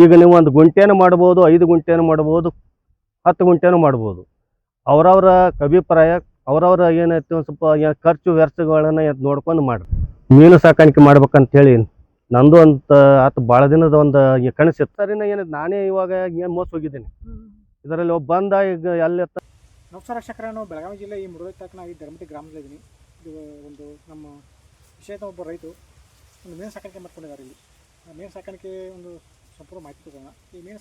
ಈಗ ನೀವು ಒಂದು ಗುಂಟೆನೂ ಮಾಡ್ಬೋದು, 5 ಗುಂಟೆನೂ ಮಾಡ್ಬೋದು, 10 ಗುಂಟೆನೂ ಮಾಡ್ಬೋದು. ಅವರವರ ಅಭಿಪ್ರಾಯ, ಅವರವರ ಏನೈತಿ ಒಂದು ಸ್ವಲ್ಪ ಖರ್ಚು ವೆಚ್ಚಗಳನ್ನು ನೋಡ್ಕೊಂಡು ಮಾಡ್ರಿ. ಮೀನು ಸಾಕಾಣಿಕೆ ಮಾಡ್ಬೇಕಂತೇಳಿ ನಂದು ಅಂತ ಆತು ಭಾಳ ದಿನದ ಒಂದು ಕನಸಿತ್ತು. ಸರಿನ ಏನೈತೆ, ನಾನೇ ಇವಾಗ ಏನು ಮೋಸ ಹೋಗಿದ್ದೀನಿ ಇದರಲ್ಲಿ. ಒಬ್ಬ ಬಂದ ಈಗ ಎಲ್ಲಿ ನಮಸ್ಕಾರ ವೀಕ್ಷಕರೇ, ನಾನು ಬೆಳಗಾವಿ ಜಿಲ್ಲೆ ಈ ಮುರುಳಿ ತಾಲೂಕಿನ ಈ ಧರ್ಮತಿ ಗ್ರಾಮದಲ್ಲಿದ್ದೀನಿ. ಇದು ಒಂದು ನಮ್ಮ ವಿಷಯದ ಒಬ್ಬ ರೈತರು ಒಂದು ಮೀನು ಸಾಕಾಣಿಕೆ ಮಾಡ್ಕೊಂಡಿದ್ದಾರೆ. ಇಲ್ಲಿ ಮೀನು ಸಾಕಾಣಿಕೆ ಒಂದು ಸಂಪೂರ್ಣ ಮಾಹಿತಿ ತಗೋಣ. ಈ ಮೀನು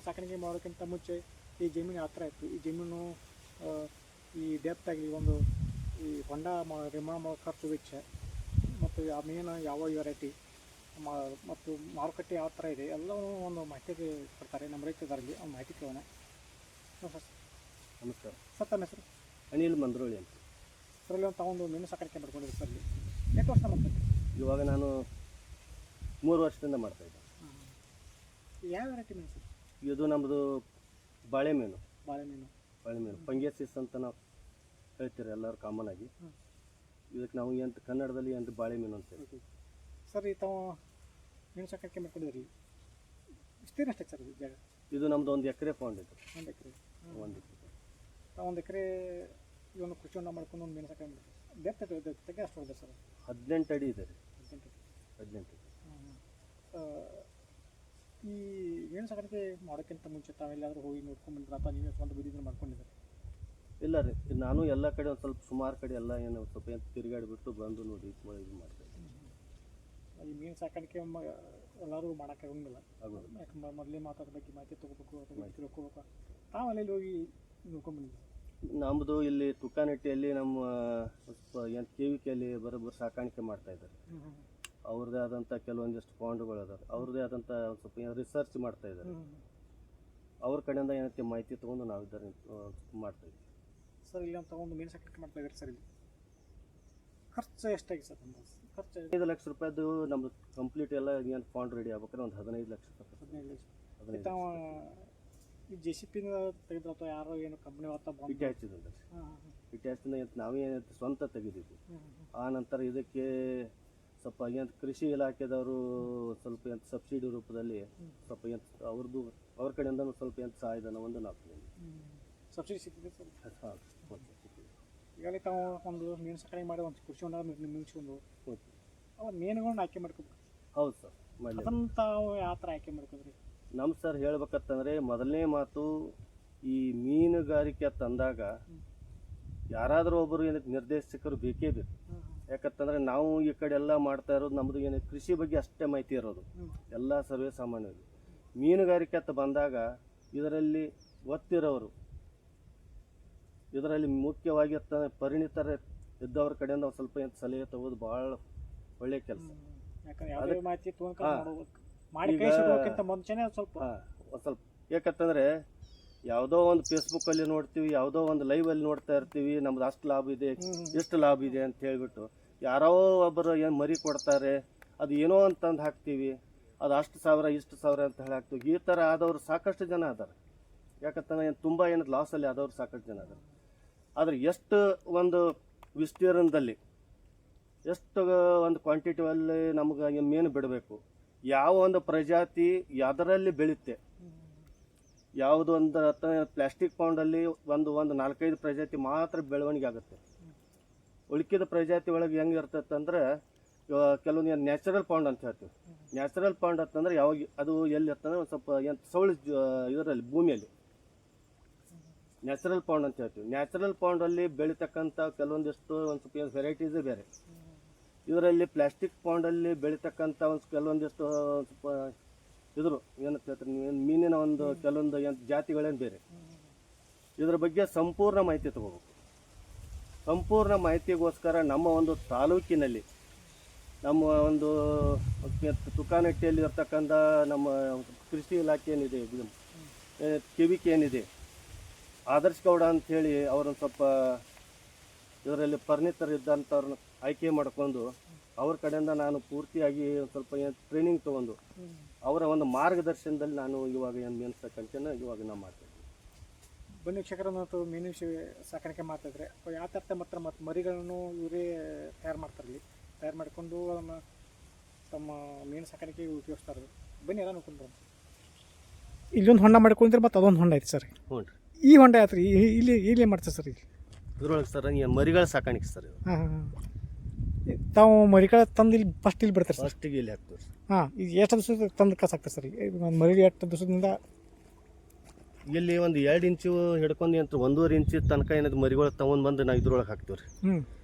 ಸಾಕಾಣಿಕೆ ಮಾಡೋಕ್ಕಿಂತ ಮುಂಚೆ ಈ ಜಮೀನು ಯಾವ ಥರ ಇತ್ತು, ಈ ಜಮೀನು ಈ ಡೆಪ್ತ್ ಆಗಿ ಒಂದು ಈ ಹೊಂಡ ನಿರ್ಮಾಣ ಮಾಡೋ ಖರ್ಚು ವೆಚ್ಚ ಮತ್ತು ಆ ಮೀನು ಯಾವ ವೆರೈಟಿ ಮತ್ತು ಮಾರುಕಟ್ಟೆ ಯಾವ ಥರ ಇದೆ ಎಲ್ಲವೂ ಒಂದು ಮಾಹಿತಿ ಕೊಡ್ತಾರೆ ನಮ್ಮ ರೈತರಲ್ಲಿ. ಒಂದು ಮಾಹಿತಿ ಕೇಳೋಣ. ನಮಸ್ಕಾರ ಸರ್, ತಮ್ಮ ಹೆಸರು? ಅನಿಲ್ ಮಂದ್ರೋಳಿ ಅಂತ. ಅದರಲ್ಲಿ ಒಂದು ತಾವೊಂದು ಮೀನು ಸಾಕಾಣಿಕೆ ಮಾಡ್ಕೊಂಡಿದ್ದೀವಿ ಸರ್. ಇಲ್ಲಿ ಎಷ್ಟು ವರ್ಷ ಮಾಡ್ತೀವಿ? ಇವಾಗ ನಾನು 3 ವರ್ಷದಿಂದ ಮಾಡ್ತಾಯಿದ್ದೆ. ಯಾವ ವೆರೈಟಿ ಮೀನು ಸರ್? ಇದು ನಮ್ಮದು ಬಾಳೆ ಮೀನು. ಬಾಳೆ ಮೀನು ಪಂಗೇಸಿಸ್ ಅಂತ ನಾವು ಹೇಳ್ತೀರಿ ಎಲ್ಲರೂ ಕಾಮನ್ ಆಗಿ. ಇದಕ್ಕೆ ನಾವು ಎಂತ ಕನ್ನಡದಲ್ಲಿ ಎಂತ ಬಾಳೆ ಮೀನು ಅಂತ ಹೇಳ್ತೀವಿ ಸರ್. ಈ ತಾವು ಮೀನು ಸಾಕಾಣಿಕೆ ಮಾಡ್ಕೊಂಡಿದ್ರಿ, ಇಷ್ಟೇನು ಅಷ್ಟೇ ಸರ್ ಇದು ಜಾಗ? ಇದು ನಮ್ಮದು 1 ಎಕರೆ ಫೌಂಡ್ ಇದೆ. 1 ಎಕರೆ. 1 ಎಕರೆ ನಾವು 1 ಎಕರೆ ಇವನು ಕೃಷಿ ಹೊಂಡ ಮಾಡ್ಕೊಂಡು ಒಂದು ಮೀನು ಸಾಕಾಣಿಕೆ ಮಾಡ್ತೀವಿ. ಡೆಪ್ತ್ ಅಷ್ಟು ಹೋಗಿದೆ ಸರ್? 18 ಅಡಿ ಇದೆ ರೀ. 18 ಈ ಮೀನು ಸಾಕಾಣಿಕೆ ಮಾಡೋಕ್ಕಿಂತ ಮುಂಚೆ ತಾವೆಲ್ಲಾದರೂ ಹೋಗಿ ನೋಡ್ಕೊಂಡ್ಬಂದ್ರೆ ಅಥವಾ ನೀವೇ ಸ್ವಂತ ಬುದ್ಧಿಯನ್ನು ಮಾಡ್ಕೊಂಡಿದ್ದಾರೆ? ಇಲ್ಲ ರೀ, ನಾನು ಎಲ್ಲ ಕಡೆ ಒಂದು ಸ್ವಲ್ಪ ಸುಮಾರು ಕಡೆ ಎಲ್ಲ ಏನು ಸ್ವಲ್ಪ ಏನು ತಿರುಗಾಡಿಬಿಟ್ಟು ಬಂದು ನೋಡಿ ಇದು ಮಾಡ್ತಾಯಿದ್ದೆ. ಈ ಮೀನು ಸಾಕಾಣಿಕೆ ಎಲ್ಲರೂ ಮಾಡೋಕ್ಕಾಗಂಗಿಲ್ಲ. ಆಗೋದು ಯಾಕಂದ್ರೆ ಮೊದಲೇ ಮಾತಾಡೋ ಬಗ್ಗೆ ಮಾಹಿತಿ ತೊಗೋಬೇಕು ಅಥವಾ ತಿಳ್ಕೊಬೇಕು. ತಾವು ಅಲ್ಲಿ ಹೋಗಿ ನೋಡ್ಕೊಂಡ್ಬಂದಿದ್ದೀವಿ. ನಮ್ಮದು ಇಲ್ಲಿ ತುಕಾನಟ್ಟಿಯಲ್ಲಿ ನಮ್ಮ ಏನು KVKಯಲ್ಲಿ ಬರೋಬ್ಬರು ಸಾಕಾಣಿಕೆ ಮಾಡ್ತಾಯಿದ್ದಾರೆ. ಅವ್ರದ್ದೇ ಆದಂಥ ಕೆಲವೊಂದಿಷ್ಟು ಪಾಂಡುಗಳು ಅದಾವೆ. ಅವ್ರದ್ದೇ ಆದಂಥ ಸ್ವಲ್ಪ ಏನು ರಿಸರ್ಚ್ ಮಾಡ್ತಾಯಿದ್ದಾರೆ. ಅವ್ರ ಕಡೆಯಿಂದ ಏನೈತೆ ಮಾಹಿತಿ ತೊಗೊಂಡು ನಾವು ಇದ್ದಾರೆ ಮಾಡ್ತಾಯಿದ್ವಿ ಸರ್. ಇಲ್ಲಿ ತಗೊಂಡು ಮೀನು ಸಾಕಾಣಿಕೆ ಮಾಡ್ತಾಯಿದ್ದಾರೆ ಸರ್. ಇಲ್ಲಿ ಖರ್ಚು ಎಷ್ಟಾಗಿ ಸರ್? ಖರ್ಚು 5 ಲಕ್ಷ ರೂಪಾಯಿದು ನಮ್ಮದು ಕಂಪ್ಲೀಟ್ ಎಲ್ಲ ಏನು ಫಾಂಡ್ ರೆಡಿ ಆಗ್ಬೇಕಾದ್ರೆ ಒಂದು 15 ಲಕ್ಷ ರೂಪಾಯಿ. 15 ಲಕ್ಷ. ತಾವು ಈ JCP ತೆಗೆದ್ರೆ ಅಥವಾ ಯಾರೋ ಏನು ಕಂಪ್ನಿ ಇಟಿ ಹಚ್ಚಿದ್ರಿ. ಇಟಿ ಹಚ್ಚಿದ ನಾವೇ ಏನೈತೆ ಸ್ವಂತ ತೆಗೆದಿದ್ವಿ. ಆ ನಂತರ ಇದಕ್ಕೆ ಸ್ವಲ್ಪ ಏನು ಕೃಷಿ ಇಲಾಖೆದವರು ಸ್ವಲ್ಪ ಏನು ಸಬ್ಸಿಡಿ ರೂಪದಲ್ಲಿ ಸ್ವಲ್ಪ ಏನು ಅವ್ರ ಕಡೆಯಿಂದ ಸ್ವಲ್ಪ ಏನು ಸಹಾಯಧನವನ್ನು ನಾವು ಸಬ್ಸಿಡಿ ಸಿಗ್ತಿದೆ ಸರ್? ಹಾಂ. ಈಗಾಗಲೇ ತಾವು ಒಂದು ಮೀನು ಸಾಕಾಣಿಕೆ ಮಾಡಿ ಒಂದು ಕೃಷಿ ಹೊಂಡ ಮುಗಿಸ್ಕೊಂಡು ಅವ ಮೀನುಗಳನ್ನ ಆಯ್ಕೆ ಮಾಡ್ಕೋಬೇಕು. ಹೌದು ಸರ್. ಅದನ್ನು ತಾವು ಯಾವ ಥರ ಆಯ್ಕೆ ಮಾಡ್ಕೋದ್ರಿ? ನಮ್ಮ ಸರ್ ಹೇಳ್ಬೇಕಂತಂದರೆ ಮೊದಲನೇ ಮಾತು, ಈ ಮೀನುಗಾರಿಕೆ ತಂದಾಗ ಯಾರಾದರೂ ಒಬ್ಬರು ಏನಕ್ಕೆ ನಿರ್ದೇಶಕರು ಬೇಕೇ ಬೇಕು. ಯಾಕಂತಂದರೆ ನಾವು ಈ ಕಡೆ ಎಲ್ಲ ಮಾಡ್ತಾ ಇರೋದು ನಮ್ಮದು ಏನು ಕೃಷಿ ಬಗ್ಗೆ ಅಷ್ಟೇ ಮಾಹಿತಿ ಇರೋದು, ಎಲ್ಲ ಸರ್ವೇ ಸಾಮಾನ್ಯವಾಗಿ. ಮೀನುಗಾರಿಕೆ ಅಂತ ಬಂದಾಗ ಇದರಲ್ಲಿ ಒತ್ತಿರೋರು, ಇದರಲ್ಲಿ ಮುಖ್ಯವಾಗಿ ಪರಿಣಿತರ ಇದ್ದವ್ರ ಕಡೆಯಿಂದ ಒಂದು ಸ್ವಲ್ಪ ಏನು ಸಲಹೆ ತಗೋದು ಭಾಳ ಒಳ್ಳೆಯ ಕೆಲಸ. ಸ್ವಲ್ಪ ಯಾಕಂತಂದರೆ ಯಾವುದೋ ಒಂದು ಫೇಸ್ಬುಕ್ಕಲ್ಲಿ ನೋಡ್ತೀವಿ, ಯಾವುದೋ ಒಂದು ಲೈವಲ್ಲಿ ನೋಡ್ತಾ ಇರ್ತೀವಿ, ನಮ್ದು ಅಷ್ಟು ಲಾಭ ಇದೆ, ಎಷ್ಟು ಲಾಭ ಇದೆ ಅಂತ ಹೇಳ್ಬಿಟ್ಟು ಯಾರೋ ಒಬ್ಬರು ಏನು ಮರಿ ಕೊಡ್ತಾರೆ, ಅದು ಏನೋ ಅಂತಂದು ಹಾಕ್ತೀವಿ, ಅದು ಅಷ್ಟು ಸಾವಿರ ಇಷ್ಟು ಸಾವಿರ ಅಂತ ಹೇಳಿ ಹಾಕ್ತೀವಿ. ಈ ಥರ ಆದವರು ಸಾಕಷ್ಟು ಜನ ಅದಾರೆ. ಯಾಕಂತಂದ್ರೆ ತುಂಬ ಏನು ಲಾಸಲ್ಲಿ ಆದವರು ಸಾಕಷ್ಟು ಜನ ಅದಾರೆ. ಆದರೆ ಎಷ್ಟು ಒಂದು ವಿಸ್ತೀರ್ಣದಲ್ಲಿ ಎಷ್ಟು ಒಂದು ಕ್ವಾಂಟಿಟಿಯಲ್ಲಿ ನಮ್ಗೆ ಮೀನು ಬಿಡಬೇಕು, ಯಾವ ಒಂದು ಪ್ರಜಾತಿ ಅದರಲ್ಲಿ ಬೆಳೆಯುತ್ತೆ, ಯಾವುದು ಒಂದು ಪ್ಲಾಸ್ಟಿಕ್ ಪೌಂಡಲ್ಲಿ ಒಂದು 4-5 ಪ್ರಜಾತಿ ಮಾತ್ರ ಬೆಳವಣಿಗೆ ಆಗುತ್ತೆ. ಉಳಿಕಿದ ಪ್ರಜಾತಿ ಒಳಗೆ ಹೆಂಗೆ ಇರ್ತೈತೆ ಅಂದರೆ ಕೆಲವೊಂದು ನ್ಯಾಚುರಲ್ ಪೌಂಡ್ ಅಂತ ಹೇಳ್ತೀವಿ. ನ್ಯಾಚುರಲ್ ಪೌಂಡ್ ಅಂತಂದ್ರೆ ಯಾವಾಗ ಅದು ಎಲ್ಲಿ ಇರ್ತಂದ್ರೆ ಒಂದು ಸ್ವಲ್ಪ ಏನು ಸೌಳು ಇದರಲ್ಲಿ ಭೂಮಿಯಲ್ಲಿ ನ್ಯಾಚುರಲ್ ಪೌಂಡ್ ಅಂತ ಹೇಳ್ತೀವಿ. ನ್ಯಾಚುರಲ್ ಪೌಂಡಲ್ಲಿ ಬೆಳೀತಕ್ಕಂಥ ಕೆಲವೊಂದಿಷ್ಟು ಒಂದು ಸ್ವಲ್ಪ ವೆರೈಟೀಸೇ ಬೇರೆ. ಇದರಲ್ಲಿ ಪ್ಲಾಸ್ಟಿಕ್ ಪೌಂಡಲ್ಲಿ ಬೆಳೀತಕ್ಕಂಥ ಒಂದು ಕೆಲವೊಂದಿಷ್ಟು ಸ್ವಲ್ಪ ಇದ್ರು ಏನಂತ ಹೇಳ್ತಾರೆ ಮೀನಿನ ಒಂದು ಕೆಲವೊಂದು ಜಾತಿಗಳೇನು ಬೇರೆ. ಇದರ ಬಗ್ಗೆ ಸಂಪೂರ್ಣ ಮಾಹಿತಿ ತಗೋಬೇಕು. ಸಂಪೂರ್ಣ ಮಾಹಿತಿಗೋಸ್ಕರ ನಮ್ಮ ಒಂದು ತಾಲೂಕಿನಲ್ಲಿ ನಮ್ಮ ಒಂದು ತುಕಾನಟ್ಟಿಯಲ್ಲಿ ಇರ್ತಕ್ಕಂಥ ನಮ್ಮ ಕೃಷಿ ಇಲಾಖೆ ಏನಿದೆ, KVK ಏನಿದೆ, ಆದರ್ಶ್ ಗೌಡ ಅಂಥೇಳಿ ಅವರೊಂದು ಸ್ವಲ್ಪ ಇದರಲ್ಲಿ ಪರಿಣಿತರಿದ್ದಂಥವ್ರನ್ನ ಆಯ್ಕೆ ಮಾಡಿಕೊಂಡು ಅವ್ರ ಕಡೆಯಿಂದ ನಾನು ಪೂರ್ತಿಯಾಗಿ ಸ್ವಲ್ಪ ಟ್ರೈನಿಂಗ್ ತೊಗೊಂಡು ಅವರ ಒಂದು ಮಾರ್ಗದರ್ಶನದಲ್ಲಿ ನಾನು ಇವಾಗ ಏನು ಮೀನು ಸಾಕಾಣಿಕೆನ ಇವಾಗ ನಾವು ಮಾಡ್ತಾಯಿದ್ವಿ. ಬನ್ನಿ ವೀಕ್ಷಕರನ್ನು ಮೀನು ಸಾಕಾಣಿಕೆ ಮಾಡ್ತಾಯಿದ್ರೆ ಯಾವ ಥರ ಮತ್ತು ಮರಿಗಳನ್ನು ಇವರೇ ತಯಾರು ಮಾಡ್ತಾರೆ. ತಯಾರು ಮಾಡಿಕೊಂಡು ಅದನ್ನು ತಮ್ಮ ಮೀನು ಸಾಕಾಣಿಕೆಗೆ ಉಪಯೋಗಿಸ್ತಾರೆ. ಬನ್ನಿ ಎಲ್ಲ ನೋಡ್ಕೊಂಡು ಇಲ್ಲೊಂದು ಹೊಂಡ ಮಾಡ್ಕೊಂಡ್ರೆ ಮತ್ತು ಅದೊಂದು ಹೊಂಡ ಐತೆ ಸರ್. ಹ್ಞೂ ರೀ. ಈ ಹೊಂಡ ಆಯ್ತು ರೀ ಇಲ್ಲಿ ಮಾಡ್ತಾರೆ ಸರ್ ಇಲ್ಲಿ. ಇದ್ರೊಳಗೆ ಸರ್ ಮರಿಗಳ ಸಾಕಾಣಿಕೆ ಸರ್ ಇದು. ಹಾಂ ಹಾಂ ತಾವು ಮರಿಗಳ ತಂದು ಇಲ್ಲಿ ಫಸ್ಟ್ ಇಲ್ಲಿ ಬಿಡ್ತಾರೆ ಸರ್. ಫಸ್ಟಿಗೆ ಇಲ್ಲಿ ಹಾಕ್ತೀವಿ ರೀ. ಹಾಂ ಈಗ ಎಷ್ಟು ದಿವಸ ತಂದು ಕಸಾಕ್ತಾರೆ ಸರ್? ಒಂದು ಮರಿ ಎಷ್ಟು ದಿವಸದಿಂದ ಇಲ್ಲಿ ಒಂದು 2 ಇಂಚು ಹಿಡ್ಕೊಂಡು ಅಂತ 1.5 ಇಂಚು ತನಕ ಏನಾದ್ರು ಮರಿಗಳು ತೊಗೊಂಡು ಬಂದು ನಾವು ಇದ್ರೊಳಗೆ ಹಾಕ್ತೀವಿ ರೀ. ಹ್ಞೂ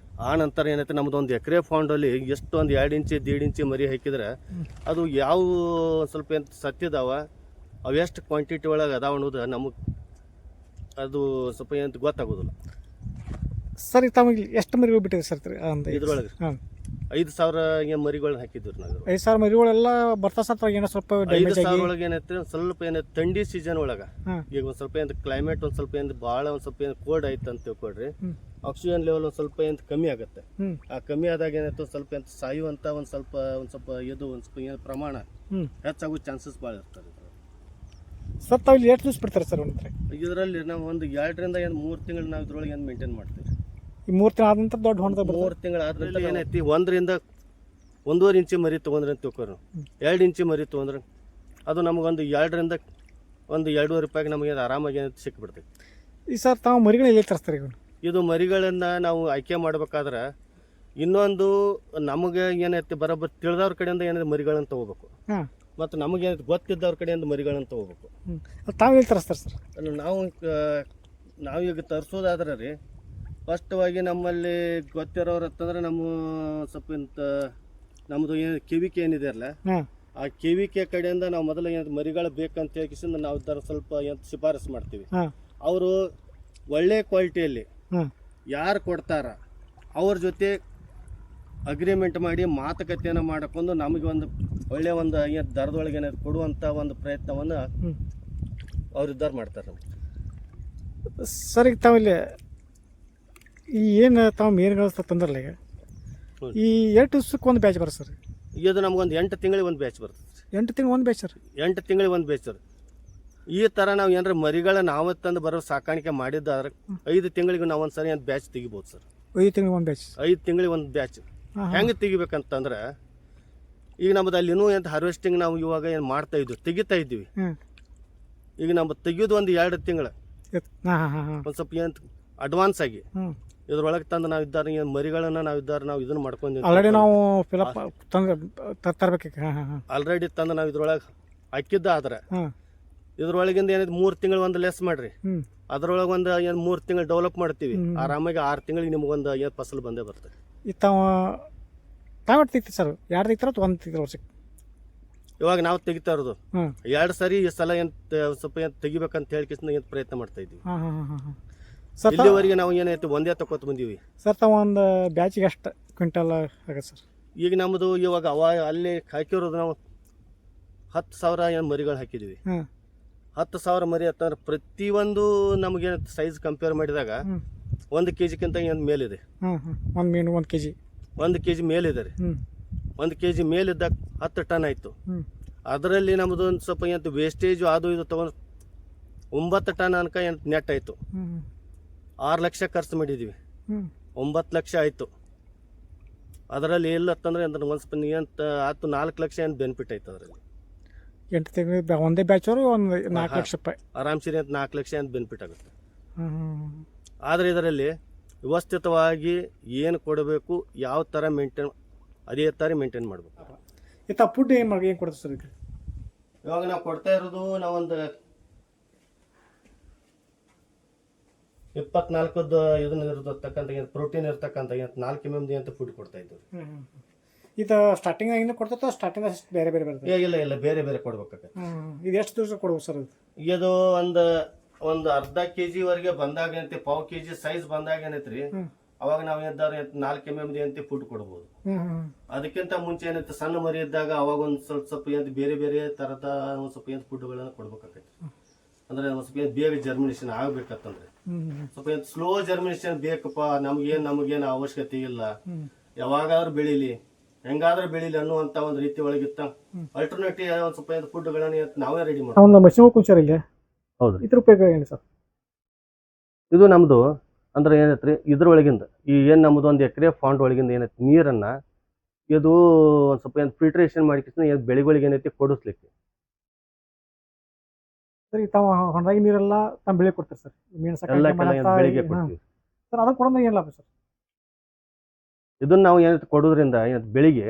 ಆ ನಂತರ ಏನೈತೆ ನಮ್ದು ಒಂದು ಎಕರೆ ಫೌಂಡಲ್ಲಿ ಎಷ್ಟು ಒಂದು 2 ಇಂಚು 1.5 ಇಂಚು ಮರಿ ಹಾಕಿದ್ರೆ ಅದು ಯಾವ ಸ್ವಲ್ಪ ಏನು ಸತ್ತಿದಾವ ಅವು ಎಷ್ಟು ಕ್ವಾಂಟಿಟಿ ಒಳಗೆ ಅದಾವ ಅನ್ನೋದು ನಮಗೆ ಅದು ಸ್ವಲ್ಪ ಏನು ಗೊತ್ತಾಗೋದಿಲ್ಲ ಸರ್. ಈಗ ತಾವು ಇಲ್ಲಿ ಎಷ್ಟು ಮರಿಗಳು ಬಿಟ್ಟಿದೆ ಸರ್ ಅಂತ ಇದ್ರೊಳಗೆ? ಹಾಂ 5,000 ಮರಿಗಳನ್ನ ಹಾಕಿದ್ವಿ ನಾವು. 5,000 ಮರಿಗಳೆಲ್ಲ ಬರ್ತಾ ಸರ್ ಏನೋ ಸ್ವಲ್ಪ 5,000 ಒಳಗೆ ಏನೈತೆ ಸ್ವಲ್ಪ ಏನೈತೆ ಥಂಡಿ ಸೀಸನ್ ಒಳಗೆ ಹಾಂ ಈಗ ಒಂದು ಸ್ವಲ್ಪ ಏನು ಕ್ಲೈಮೇಟ್ ಒಂದು ಸ್ವಲ್ಪ ಏನು ಭಾಳ ಒಂದು ಸ್ವಲ್ಪ ಏನು ಕೋಲ್ಡ್ ಆಯ್ತು ಅಂತ ತಿಳ್ಕೊಡ್ರಿ, ಆಕ್ಸಿಜನ್ ಲೆವೆಲ್ ಒಂದು ಸ್ವಲ್ಪ ಏನು ಕಮ್ಮಿ ಆಗುತ್ತೆ. ಆ ಕಮ್ಮಿ ಆದಾಗ ಏನಾಯ್ತು ಸ್ವಲ್ಪ ಏನು ಸಾಯುವಂಥ ಒಂದು ಸ್ವಲ್ಪ ಇದು ಒಂದು ಸ್ವಲ್ಪ ಏನು ಪ್ರಮಾಣ ಹೆಚ್ಚಾಗೋ ಚಾನ್ಸಸ್ ಭಾಳ ಇರ್ತದೆ. ಸರ್ ತಾವು ಇಲ್ಲಿ ಎಷ್ಟು ದಿವಸ ಬಿಡ್ತಾರೆ ಸರ್? ಇದರಲ್ಲಿ ನಾವು ಒಂದು 2 ರಿಂದ 3 ತಿಂಗಳು ನಾವು ಇದ್ರೊಳಗೆ ಏನು ಮೇಂಟೈನ್ ಮಾಡ್ತೀವಿ. ಈ 3 ತಿಂಗಳು ಆದ ನಂತರ ದೊಡ್ಡ ಹೊಂಡ 3 ತಿಂಗಳು ಆದ್ಮೇಲೆ ಏನೈತಿ 1 ರಿಂದ 1.5 ಇಂಚು ಮರಿ ತೊಗೊಂಡ್ರೆ ಅಂತ ತಿಳ್ಕೊರಿ, 2 ಇಂಚು ಮರಿ ತೊಗೊಂಡ್ರೆ ಅದು ನಮಗೊಂದು 2 ರಿಂದ 2.5 ರೂಪಾಯಿಗೆ ನಮಗೆ ಆರಾಮಾಗಿ ಏನೈತಿ ಸಿಕ್ಬಿಡ್ತೈತಿ. ಈ ಸರ್ ತಾವು ಮರಿಗಳು ಎಲ್ಲಿ ತರಿಸ್ತಾರೆ? ಇದು ಮರಿಗಳನ್ನು ನಾವು ಆಯ್ಕೆ ಮಾಡ್ಬೇಕಾದ್ರೆ ಇನ್ನೊಂದು ನಮಗೆ ಏನೈತಿ ಬರೋಬ್ಬರಿ ತಿಳಿದವ್ರ ಕಡೆಯಿಂದ ಏನಾದ್ರು ಮರಿಗಳನ್ನು ತೊಗೋಬೇಕು, ಹಾಂ ಮತ್ತು ನಮಗೆ ಏನೈತಿ ಗೊತ್ತಿದ್ದವ್ರ ಕಡೆಯಿಂದ ಮರಿಗಳನ್ನು ತೊಗೋಬೇಕು. ತಾವು ಎಲ್ಲಿ ತರಿಸ್ತಾರೆ ಸರ್? ನಾವೀಗ ತರಿಸೋದಾದ್ರೆ ರೀ ಫಸ್ಟವಾಗಿ ನಮ್ಮಲ್ಲಿ ಗೊತ್ತಿರೋರು ಅಂತಂದ್ರೆ ನಮ್ಮ ಸ್ವಲ್ಪ ನಮ್ಮದು ಏನು ಕೆವಿಕೆ ಏನಿದೆ ಅಲ್ಲ, ಆ ಕೆವಿಕೆ ಕಡೆಯಿಂದ ನಾವು ಮೊದಲು ಏನು ಮರಿಗಳು ಬೇಕಂತ ಹೇಳಿಸಿಂದ ನಾವು ಇದರ ಸ್ವಲ್ಪ ಏನು ಶಿಫಾರಸು ಮಾಡ್ತೀವಿ. ಅವರು ಒಳ್ಳೆ ಕ್ವಾಲಿಟಿಯಲ್ಲಿ ಯಾರು ಕೊಡ್ತಾರ ಅವ್ರ ಜೊತೆ ಅಗ್ರಿಮೆಂಟ್ ಮಾಡಿ ಮಾತುಕತೆಯನ್ನು ಮಾಡಿಕೊಂಡು ನಮಗೆ ಒಂದು ಒಳ್ಳೆಯ ಒಂದು ಏನು ದರದೊಳಗೆ ಏನಾದ್ರು ಕೊಡುವಂಥ ಒಂದು ಪ್ರಯತ್ನವನ್ನು ಅವ್ರು ಇದ್ದಾರು ಮಾಡ್ತಾರೆ. ಸರ್ ಈಗ ತಾವಿಲ್ಲಿ ಈ ಏನು ತಾವು ಮೀನುಗಳು ತಂದ್ರಲ್ಲ ಈಗ, ಈ 8 ದಿವ್ಸಕ್ಕೆ ಒಂದು ಬ್ಯಾಚ್ ಬರುತ್ತೆ ಸರ್? ಇದು ನಮಗೊಂದು 8 ತಿಂಗಳಿಗೆ ಒಂದು ಬ್ಯಾಚ್ ಬರ್ತದೆ. 8 ತಿಂಗಳು ಒಂದು ಬ್ಯಾಚ್ ಸರ್? 8 ತಿಂಗಳಿಗೆ ಒಂದು ಬ್ಯಾಚ್ ಸರ್. ಈ ಥರ ನಾವು ಏನಾರ ಮರಿಗಳ ನಾವು ತಂದು ಬರೋ ಸಾಕಾಣಿಕೆ ಮಾಡಿದ್ದಾದ್ರೆ 5 ತಿಂಗಳಿಗೆ ನಾವು ಒಂದು ಸರಿ ಒಂದು ಬ್ಯಾಚ್ ತೆಗಿಬೋದು ಸರ್. 5 ತಿಂಗಳಿಗೆ ಒಂದು ಬ್ಯಾಚ್? 5 ತಿಂಗಳಿಗೆ ಒಂದು ಬ್ಯಾಚ್ ಹೆಂಗೆ ತೆಗಿಬೇಕಂತಂದ್ರೆ ಈಗ ನಮ್ಮದು ಅಲ್ಲಿನೂ ಏನು ಹಾರ್ವೆಸ್ಟಿಂಗ್ ನಾವು ಇವಾಗ ಏನು ಮಾಡ್ತಾ ಇದ್ವಿ, ತೆಗಿತಾ ಇದ್ದೀವಿ. ಈಗ ನಮ್ಮ ತೆಗಿಯೋದು ಒಂದು 2 ತಿಂಗಳು ಒಂದು ಸ್ವಲ್ಪ ಏನು ಅಡ್ವಾನ್ಸ್ ಆಗಿ ಇದ್ರೊಳಗೆ ತಂದು ನಾವು ಇದ್ದಾರೆ ಏನು ಮರಿಗಳನ್ನು ನಾವು ಇದನ್ನು ಮಾಡ್ಕೊಂಡಿದ್ದೀವಿ. ಆಲ್ರೆಡಿ ನಾವು ಫಿಲಪ್ ತಂದು ತರಬೇಕು. ಆಲ್ರೆಡಿ ತಂದು ನಾವು ಇದ್ರೊಳಗೆ ಹಾಕಿದ್ದಾದ್ರೆ ಇದ್ರೊಳಗಿಂದ ಏನಿದೆ 3 ತಿಂಗಳು ಒಂದು ಲೆಸ್ ಮಾಡ್ರಿ, ಅದ್ರೊಳಗೆ ಒಂದು ಏನು 3 ತಿಂಗಳು ಡೆವಲಪ್ ಮಾಡ್ತೀವಿ, ಆರಾಮಾಗಿ 6 ತಿಂಗಳಿಗೆ ನಿಮ್ಗೊಂದು ಏನು ಫಸಲು ಬಂದೇ ಬರ್ತದೆ. ಈ ತಾವು ತೆಗಿತೀವಿ ಸರ್? 2 ತೆಗಿತಾರ ಅಥವಾ 1 ತೆಗಿತಾರ ವರ್ಷಕ್ಕೆ? ಇವಾಗ ನಾವು ತೆಗಿತಾ ಇರೋದು 2 ಸರಿ ಈ ಸಲ ಏನು ಸ್ವಲ್ಪ ಏನು ತೆಗಿಬೇಕಂತ ಹೇಳಿ ಏನು ಪ್ರಯತ್ನ ಮಾಡ್ತಾ ಇದ್ದೀವಿ. ಇಲ್ಲಿವರೆಗೆ ನಾವು ಏನೈತಿ ಒಂದೇ ತಕೋತ ಬಂದೀವಿ ಸರ್. ತಾವು ಒಂದು ಬ್ಯಾಚಿಗೆ ಎಷ್ಟು ಕ್ವಿಂಟಲ್ ಆಗುತ್ತೆ ಸರ್? ಈಗ ನಮ್ಮದು ಇವಾಗ ಅಲ್ಲಿ ಹಾಕಿರೋದು ನಾವು 10,000 ಏನು ಮರಿಗಳು ಹಾಕಿದ್ದೀವಿ. 10,000 ಮರಿ ಅಂತಂದ್ರೆ ಪ್ರತಿಯೊಂದು ನಮಗೆ ಸೈಜ್ ಕಂಪೇರ್ ಮಾಡಿದಾಗ 1 kgಕ್ಕಿಂತ ಏನು ಮೇಲಿದೆ. ಒಂದು ಮೀನು 1 kg 1 kg ಮೇಲಿದೆ ರೀ. 1 kg ಮೇಲಿದ್ದಾಗ 10 ಟನ್ ಆಯಿತು. ಅದರಲ್ಲಿ ನಮ್ಮದು ಒಂದು ಸ್ವಲ್ಪ ಏನು ವೇಸ್ಟೇಜು ಅದು ಇದು ತೊಗೊಂಡು 9 ಟನ್ ಅನ್ಕ ಏನು ನೆಟ್ ಆಯಿತು. 6 ಲಕ್ಷ ಖರ್ಚು ಮಾಡಿದ್ದೀವಿ, 9 ಲಕ್ಷ ಆಯಿತು. ಅದರಲ್ಲಿ ಎಲ್ಲತ್ತಂದ್ರೆ ಅಂದ್ರೆ ಒಂದು ಸ್ವಲ್ಪ ಏನು ಆಯ್ತು 4 ಲಕ್ಷ ಏನು ಬೆನಿಫಿಟ್ ಆಯ್ತು ಅದರಲ್ಲಿ. 8 ತಿಂಗಳು ಒಂದೇ ಬ್ಯಾಚ್ ಅವರು ಒಂದು 4 ಲಕ್ಷ ರೂಪಾಯಿ ಆರಾಮ್ಸಿರಿ ಅಂತ 4 ಲಕ್ಷ ಏನು ಬೆನಿಫಿಟ್ ಆಗುತ್ತೆ. ಆದರೆ ಇದರಲ್ಲಿ ವ್ಯವಸ್ಥಿತವಾಗಿ ಏನು ಕೊಡಬೇಕು, ಯಾವ ಥರ ಮೇಂಟೈನ್ ಅದೇ ಥರ ಮೇಂಟೈನ್ ಮಾಡಬೇಕು. ಇತ್ತ ಫುಡ್ ಏನು ಕೊಡ್ತೀವಿ ಸರ್? ಇವಾಗ ನಾವು ಕೊಡ್ತಾ ಇರೋದು ನಾವೊಂದು 24 ಇದನ್ನ ಇರತಕ್ಕಂಥ ಪ್ರೋಟೀನ್ ಇರ್ತಕ್ಕಂಥ 4 mm ಅಂತ ಫುಡ್ ಕೊಡ್ತಾ ಇದ್ದೀವಿ. ಇದು ಸ್ಟಾರ್ಟಿಂಗ್ ಆಗಿನ ಕೊಡ್ತಾ ಸ್ಟಾರ್ಟಿಂಗ್ ಬೇರೆ ಬೇರೆ ಬರ್ತದೆ? ಇಲ್ಲ ಬೇರೆ ಬೇರೆ ಕೊಡ್ಬೇಕಾಗತ್ತೆ. ಇದು ಎಷ್ಟು ದಿವಸ ಕೊಡ್ಬೇಕು ಸರ್? ಇದು ಒಂದು ಅರ್ಧ kg ವರೆಗೆ ಬಂದಾಗ ಏನೈತಿ, 1/4 kg ಸೈಜ್ ಬಂದಾಗ ಏನೈತ್ರಿ, ಅವಾಗ ನಾವು ಏನಾದ್ರು 4 mm ಅಂತ ಫುಡ್ ಕೊಡ್ಬೋದು. ಅದಕ್ಕಿಂತ ಮುಂಚೆ ಏನೈತಿ ಸಣ್ಣ ಮರಿ ಇದ್ದಾಗ ಅವಾಗ ಒಂದು ಸ್ವಲ್ಪ ಏನು ಬೇರೆ ಬೇರೆ ಥರದ ಒಂದು ಸ್ವಲ್ಪ ಏನು ಫುಡ್ಗಳನ್ನು ಕೊಡ್ಬೇಕಾಗತ್ತೆ. ಅಂದ್ರೆ ಒಂದು ಸ್ವಲ್ಪ ಬೇಗ ಜರ್ಮಿನೇಷನ್ ಆಗ್ಬೇಕಂತಂದ್ರೆ ಸ್ವಲ್ಪ ಸ್ಲೋ ಜರ್ಮಿನೇಷನ್ ಬೇಕಪ್ಪ, ನಮಗೇನು ಅವಶ್ಯಕತೆ ಇಲ್ಲ, ಯಾವಾಗಾದ್ರೂ ಬೆಳೀಲಿ ಹೆಂಗಾದ್ರೂ ಬೆಳೀಲಿ ಅನ್ನುವಂತ ಒಂದು ರೀತಿ ಒಳಗಿತ್ತ ಅಲ್ಟರ್ನೇಟಿವ್ ಒಂದು ಸ್ವಲ್ಪ ಫುಡ್ಗಳನ್ನು ನಾವೇ ರೆಡಿ ಮಾಡ್ತೀವಿ. ಮಶಿನ್ ಕುಂಚಾರ ಇಲ್ಲ? ಹೌದು. ಇದ್ರ ಉಪಯೋಗ ಏನು ಸರ್? ಇದು ನಮ್ದು ಅಂದ್ರೆ ಏನೈತ್ರಿ, ಇದ್ರೊಳಗಿಂದ ಈ ಏನು ನಮ್ದು 1 ಎಕರೆ ಫಾಂಡ್ ಒಳಗಿಂದ ಏನೈತಿ ನೀರನ್ನ ಇದು ಒಂದು ಸ್ವಲ್ಪ ಫಿಲ್ಟ್ರೇಷನ್ ಮಾಡಿ ಬೆಳೆಗಳಿಗೆ ಏನೈತಿ ಕೊಡಿಸ್ಲಿಕ್ಕೆ ಸರಿ ತಾವು ಹೊಂಡಾಗಿ ನೀರೆಲ್ಲ ತಮ್ಮ ಬೆಳೆ ಕೊಡ್ತಾರೆ ಸರ್ ಮೀನು ಎಲ್ಲ ಸಾಕಾಣಿಕೆ ಮಾಡಕ್ಕೆ ಬೆಳಿಗ್ಗೆ ಕೊಡ್ತೀವಿ. ಸರ್ ಅದಕ್ಕೆ ಕೊಡೋದು ಏನು ಲಾಭ ಸರ್? ಇದನ್ನ ನಾವು ಏನೈತೆ ಕೊಡೋದ್ರಿಂದ ಏನೈತೆ ಬೆಳಿಗ್ಗೆ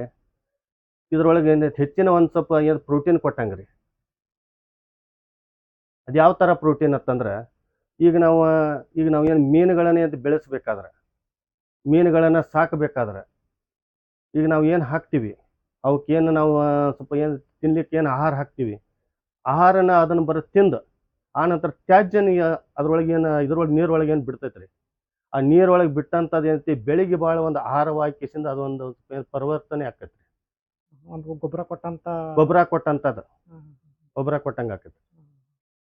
ಇದ್ರೊಳಗೆ ಏನೈತೆ ಹೆಚ್ಚಿನ ಒಂದು ಸ್ವಲ್ಪ ಏನು ಪ್ರೋಟೀನ್ ಕೊಟ್ಟಂಗ್ರಿ. ಅದು ಯಾವ ಥರ ಪ್ರೋಟೀನ್ ಅಂತಂದ್ರೆ ಈಗ ನಾವು ಏನು ಮೀನುಗಳನ್ನ ಏನು ಬೆಳೆಸ್ಬೇಕಾದ್ರೆ ಮೀನುಗಳನ್ನು ಸಾಕಬೇಕಾದ್ರೆ ಈಗ ನಾವು ಏನು ಹಾಕ್ತೀವಿ ಅವಕ್ಕೇನು ನಾವು ಸ್ವಲ್ಪ ಏನು ತಿನ್ಲಿಕ್ಕೆ ಏನು ಆಹಾರ ಹಾಕ್ತೀವಿ ಆಹಾರನ ಅದನ್ನು ಬರೋ ತಿಂದು ಆನಂತರ ತ್ಯಾಜ್ಯನ ಅದ್ರೊಳಗೆ ಏನು ಇದ್ರೊಳಗೆ ನೀರೊಳಗೆ ಏನು ಬಿಡ್ತೈತೆ ರೀ ಆ ನೀರೊಳಗೆ ಬಿಟ್ಟಂಥದ್ದು ಏನೈತಿ ಬೆಳಿಗ್ಗೆ ಭಾಳ ಒಂದು ಆಹಾರವಾಗಿ ಕಿಸಿಂದ ಅದೊಂದು ಪರಿವರ್ತನೆ ಆಕೈತಿ. ಒಂದು ಗೊಬ್ಬರ ಕೊಟ್ಟಂಥದ್ದು ಗೊಬ್ಬರ ಕೊಟ್ಟಂಗೆ ಆಕೈತಿ.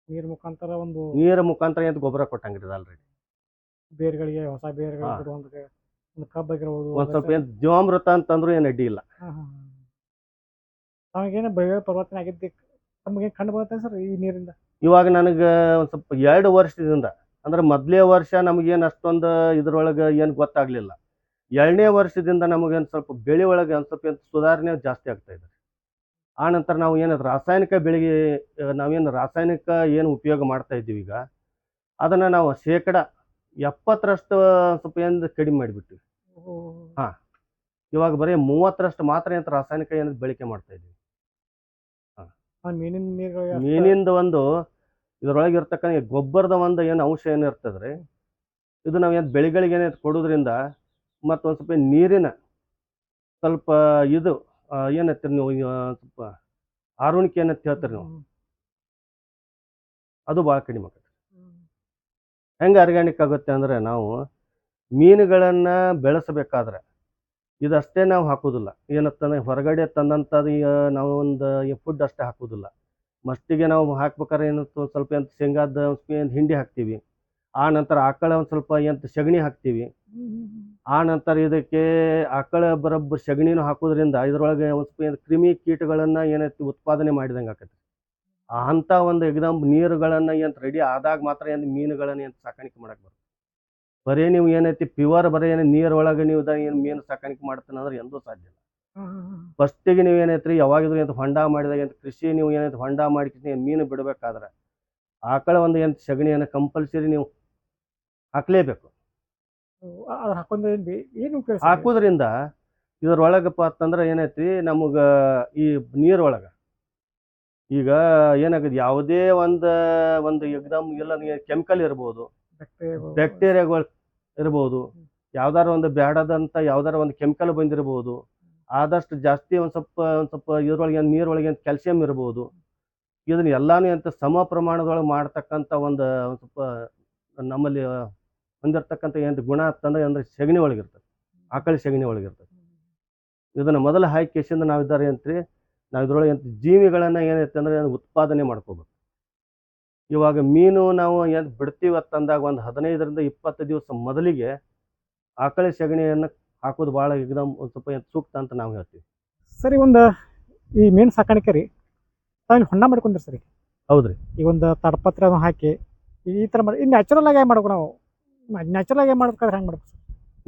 ನೀರು ಮುಖಾಂತರ ಒಂದು ನೀರ ಮುಖಾಂತರ ಏನು ಗೊಬ್ಬರ ಕೊಟ್ಟಂಗ್ರಿ ಆಲ್ರೆಡಿ ಬೇರುಗಳಿಗೆ ಹೊಸ ಬೇರುಗಳು ಬಿಡುವಂಗೆ ಒಂದು ಕಬ್ಬಾಗಿರ್ಬೋದು ಒಂದು ಸ್ವಲ್ಪ ಏನು ಜೀವಾಮೃತ ಅಂತಂದ್ರೂ ಏನು ಅಡ್ಡಿ ಇಲ್ಲ. ನಮಗೇನು ಬೆಳೆ ಪರಿವರ್ತನೆ ಆಗಿದ್ದು ನಮಗೆ ಕಂಡು ಬರುತ್ತೆ ಸರ್ ಈ ನೀರಿಂದ. ಇವಾಗ ನನಗೆ ಒಂದು ಸ್ವಲ್ಪ 2 ವರ್ಷದಿಂದ ಅಂದ್ರೆ ಮೊದಲೇ ವರ್ಷ ನಮಗೇನು ಅಷ್ಟೊಂದು ಇದ್ರೊಳಗೆ ಏನು ಗೊತ್ತಾಗ್ಲಿಲ್ಲ. 2ನೇ ವರ್ಷದಿಂದ ನಮಗೇನು ಸ್ವಲ್ಪ ಬೆಳೆ ಒಳಗೆ ಒಂದು ಸ್ವಲ್ಪ ಏನು ಸುಧಾರಣೆ ಜಾಸ್ತಿ ಆಗ್ತಾ ಇದೆ. ಆ ನಂತರ ನಾವು ಏನು ರಾಸಾಯನಿಕ ಬೆಳೆಗೆ ನಾವೇನು ರಾಸಾಯನಿಕ ಏನು ಉಪಯೋಗ ಮಾಡ್ತಾ ಇದ್ದೀವಿ ಈಗ ಅದನ್ನು ನಾವು 70% ಸ್ವಲ್ಪ ಏನು ಕಡಿಮೆ ಮಾಡಿಬಿಟ್ಟಿವಿ. ಹಾಂ, ಇವಾಗ ಬರೀ 30% ಮಾತ್ರ ಏನು ರಾಸಾಯನಿಕ ಏನು ಬಳಕೆ ಮಾಡ್ತಾ ಇದ್ದೀವಿ. ಮೀನಿಂದ ಒಂದು ಇದರೊಳಗೆ ಇರ್ತಕ್ಕಂಥ ಗೊಬ್ಬರದ ಒಂದು ಏನು ಅಂಶ ಏನು ಇರ್ತದ್ರಿ ಇದು ನಾವು ಏನು ಬೆಳೆಗಳಿಗೆ ಏನಾಯ್ತು ಕೊಡೋದ್ರಿಂದ ಮತ್ತೊಂದು ಸ್ವಲ್ಪ ನೀರಿನ ಸ್ವಲ್ಪ ಇದು ಏನತ್ತೀರಿ ನೀವು ಸ್ವಲ್ಪ ಆರೋಣಿಕೆ ಏನಂತ ಹೇಳ್ತೀರಿ ನೀವು ಅದು ಭಾಳ ಕಡಿಮೆ ಆಗುತ್ತೆ. ಹೆಂಗೆ ಆರ್ಗ್ಯಾನಿಕ್ ಆಗುತ್ತೆ ಅಂದರೆ ನಾವು ಮೀನುಗಳನ್ನು ಬೆಳೆಸಬೇಕಾದ್ರೆ ಇದಷ್ಟೇ ನಾವು ಹಾಕೋದಿಲ್ಲ. ಏನಂತಂದ್ರೆ ಹೊರಗಡೆ ತಂದಂಥದ್ದು ನಾವು ಒಂದು ಫುಡ್ ಅಷ್ಟೇ ಹಾಕೋದಿಲ್ಲ. ಮಸ್ಟಿಗೆ ನಾವು ಹಾಕ್ಬೇಕಾದ್ರೆ ಏನಂತ ಸ್ವಲ್ಪ ಎಂತ ಶೇಂಗಾದ ಹಿಂಡಿ ಹಾಕ್ತೀವಿ. ಆ ನಂತರ ಆಕಳ ಒಂದು ಸ್ವಲ್ಪ ಎಂತ ಸಗಣಿ ಹಾಕ್ತೀವಿ. ಆ ನಂತರ ಇದಕ್ಕೆ ಆಕಳ ಬರೋಬ್ಬರ ಸಗಣಿನೂ ಹಾಕೋದ್ರಿಂದ ಇದರೊಳಗೆ ಒಂದು ಸ್ವಲ್ಪ ಕ್ರಿಮಿ ಕೀಟಗಳನ್ನು ಏನೈತಿ ಉತ್ಪಾದನೆ ಮಾಡಿದಂಗೆ ಆಕೈತಿ. ಅಂಥ ಒಂದು ಎಕ್ಸಾಮ್ ನೀರುಗಳನ್ನು ಏನು ರೆಡಿ ಆದಾಗ ಮಾತ್ರ ಏನು ಮೀನುಗಳನ್ನು ಏನು ಸಾಕಾಣಿಕೆ ಮಾಡಕ್ಕೆ ಬರುತ್ತೆ. ಬರೀ ನೀವು ಏನೈತಿ ಪ್ಯೂರ್ ಬರೀ ಏನು ನೀರೊಳಗೆ ನೀವು ಏನು ಮೀನು ಸಾಕಾಣಿಕೆ ಮಾಡ್ತಾನೆ ಅಂದ್ರೆ ಎಂದೂ ಸಾಧ್ಯ ಇಲ್ಲ. ಫಸ್ಟಿಗೆ ನೀವು ಏನೈತ್ರಿ ಯಾವಾಗಿದ್ರು ಏನು ಹೊಂಡ ಮಾಡಿದಾಗ ಏನು ಕೃಷಿ ನೀವು ಏನೈತಿ ಹೊಂಡ ಮಾಡಿ ಮೀನು ಬಿಡಬೇಕಾದ್ರೆ ಆಕಳ ಒಂದು ಏನು ಸಗಣಿಯನ್ನು ಕಂಪಲ್ಸರಿ ನೀವು ಹಾಕ್ಲೇಬೇಕು. ಹಾಕೋದ್ರಿಂದ ಇದ್ರೊಳಗಪ್ಪ ಅಂತಂದ್ರೆ ಏನೈತಿ ನಮಗೆ ಈ ನೀರೊಳಗೆ ಈಗ ಏನಾಗುತ್ತೆ ಯಾವುದೇ ಒಂದು ಎಕ್ದಮ್ ಎಲ್ಲ ಕೆಮಿಕಲ್ ಇರ್ಬೋದು, ಬ್ಯಾಕ್ಟೀರಿಯಾಗಳು ಇರ್ಬೋದು, ಯಾವ್ದಾರ ಒಂದು ಬ್ಯಾಡದಂತ ಯಾವ್ದಾರ ಒಂದು ಕೆಮಿಕಲ್ ಬಂದಿರ್ಬೋದು. ಆದಷ್ಟು ಜಾಸ್ತಿ ಒಂದು ಸ್ವಲ್ಪ ಇದ್ರೊಳಗೆ ನೀರೊಳಗೆ ಕ್ಯಾಲ್ಸಿಯಂ ಇರ್ಬೋದು. ಇದನ್ನ ಎಲ್ಲಾನು ಅಂತ ಸಮ ಪ್ರಮಾಣದೊಳಗೆ ಮಾಡ್ತಕ್ಕಂಥ ಒಂದು ಸ್ವಲ್ಪ ನಮ್ಮಲ್ಲಿ ಹೊಂದಿರ್ತಕ್ಕಂಥ ಏನು ಗುಣ ಅಂತಂದ್ರೆ ಅಂದ್ರೆ ಸಗಣಿ ಒಳಗಿರ್ತದೆ, ಆಕಳ ಸಗಣಿ ಒಳಗಿರ್ತದೆ. ಇದನ್ನು ಮೊದಲು ಹಾಕಿ ಕೇಸಿಂದ ನಾವಿದ್ದಾರೆ ಅಂತ್ರಿ ನಾವು ಇದ್ರೊಳಗೆ ಜೀವಿಗಳನ್ನು ಏನೈತೆ ಅಂದ್ರೆ ಉತ್ಪಾದನೆ ಮಾಡ್ಕೋಬೇಕು. ಇವಾಗ ಮೀನು ನಾವು ಏನು ಬಿಡ್ತೀವಿ ಅಂತಂದಾಗ ಒಂದು 15ರಿಂದ 20 ದಿವಸ ಮೊದಲಿಗೆ ಆಕಳ ಸಗಣಿಯನ್ನು ಹಾಕೋದು ಭಾಳ ಎಕ್ದಮ್ ಒಂದು ಸ್ವಲ್ಪ ಸೂಕ್ತ ಅಂತ ನಾವು ಹೇಳ್ತೀವಿ. ಸರಿ, ಒಂದು ಈ ಮೀನು ಸಾಕಾಣಿಕೆ ರೀ ತಾವು ಹೊಂಡ ಮಾಡ್ಕೊಂಡ್ರಿ ಸರಿ? ಹೌದ್ರಿ. ಈಗ ಒಂದು ತಡಪತ್ರ ಹಾಕಿ ಈ ಥರ ಮಾಡಿ ನ್ಯಾಚುರಲ್ ಆಗಿ ಮಾಡ್ಬೇಕು. ನಾವು ನ್ಯಾಚುರಲ್ ಆಗಿ ಮಾಡ್ಬೇಕಾದ್ರೆ ಹೆಂಗೆ ಮಾಡ್ಬೇಕು?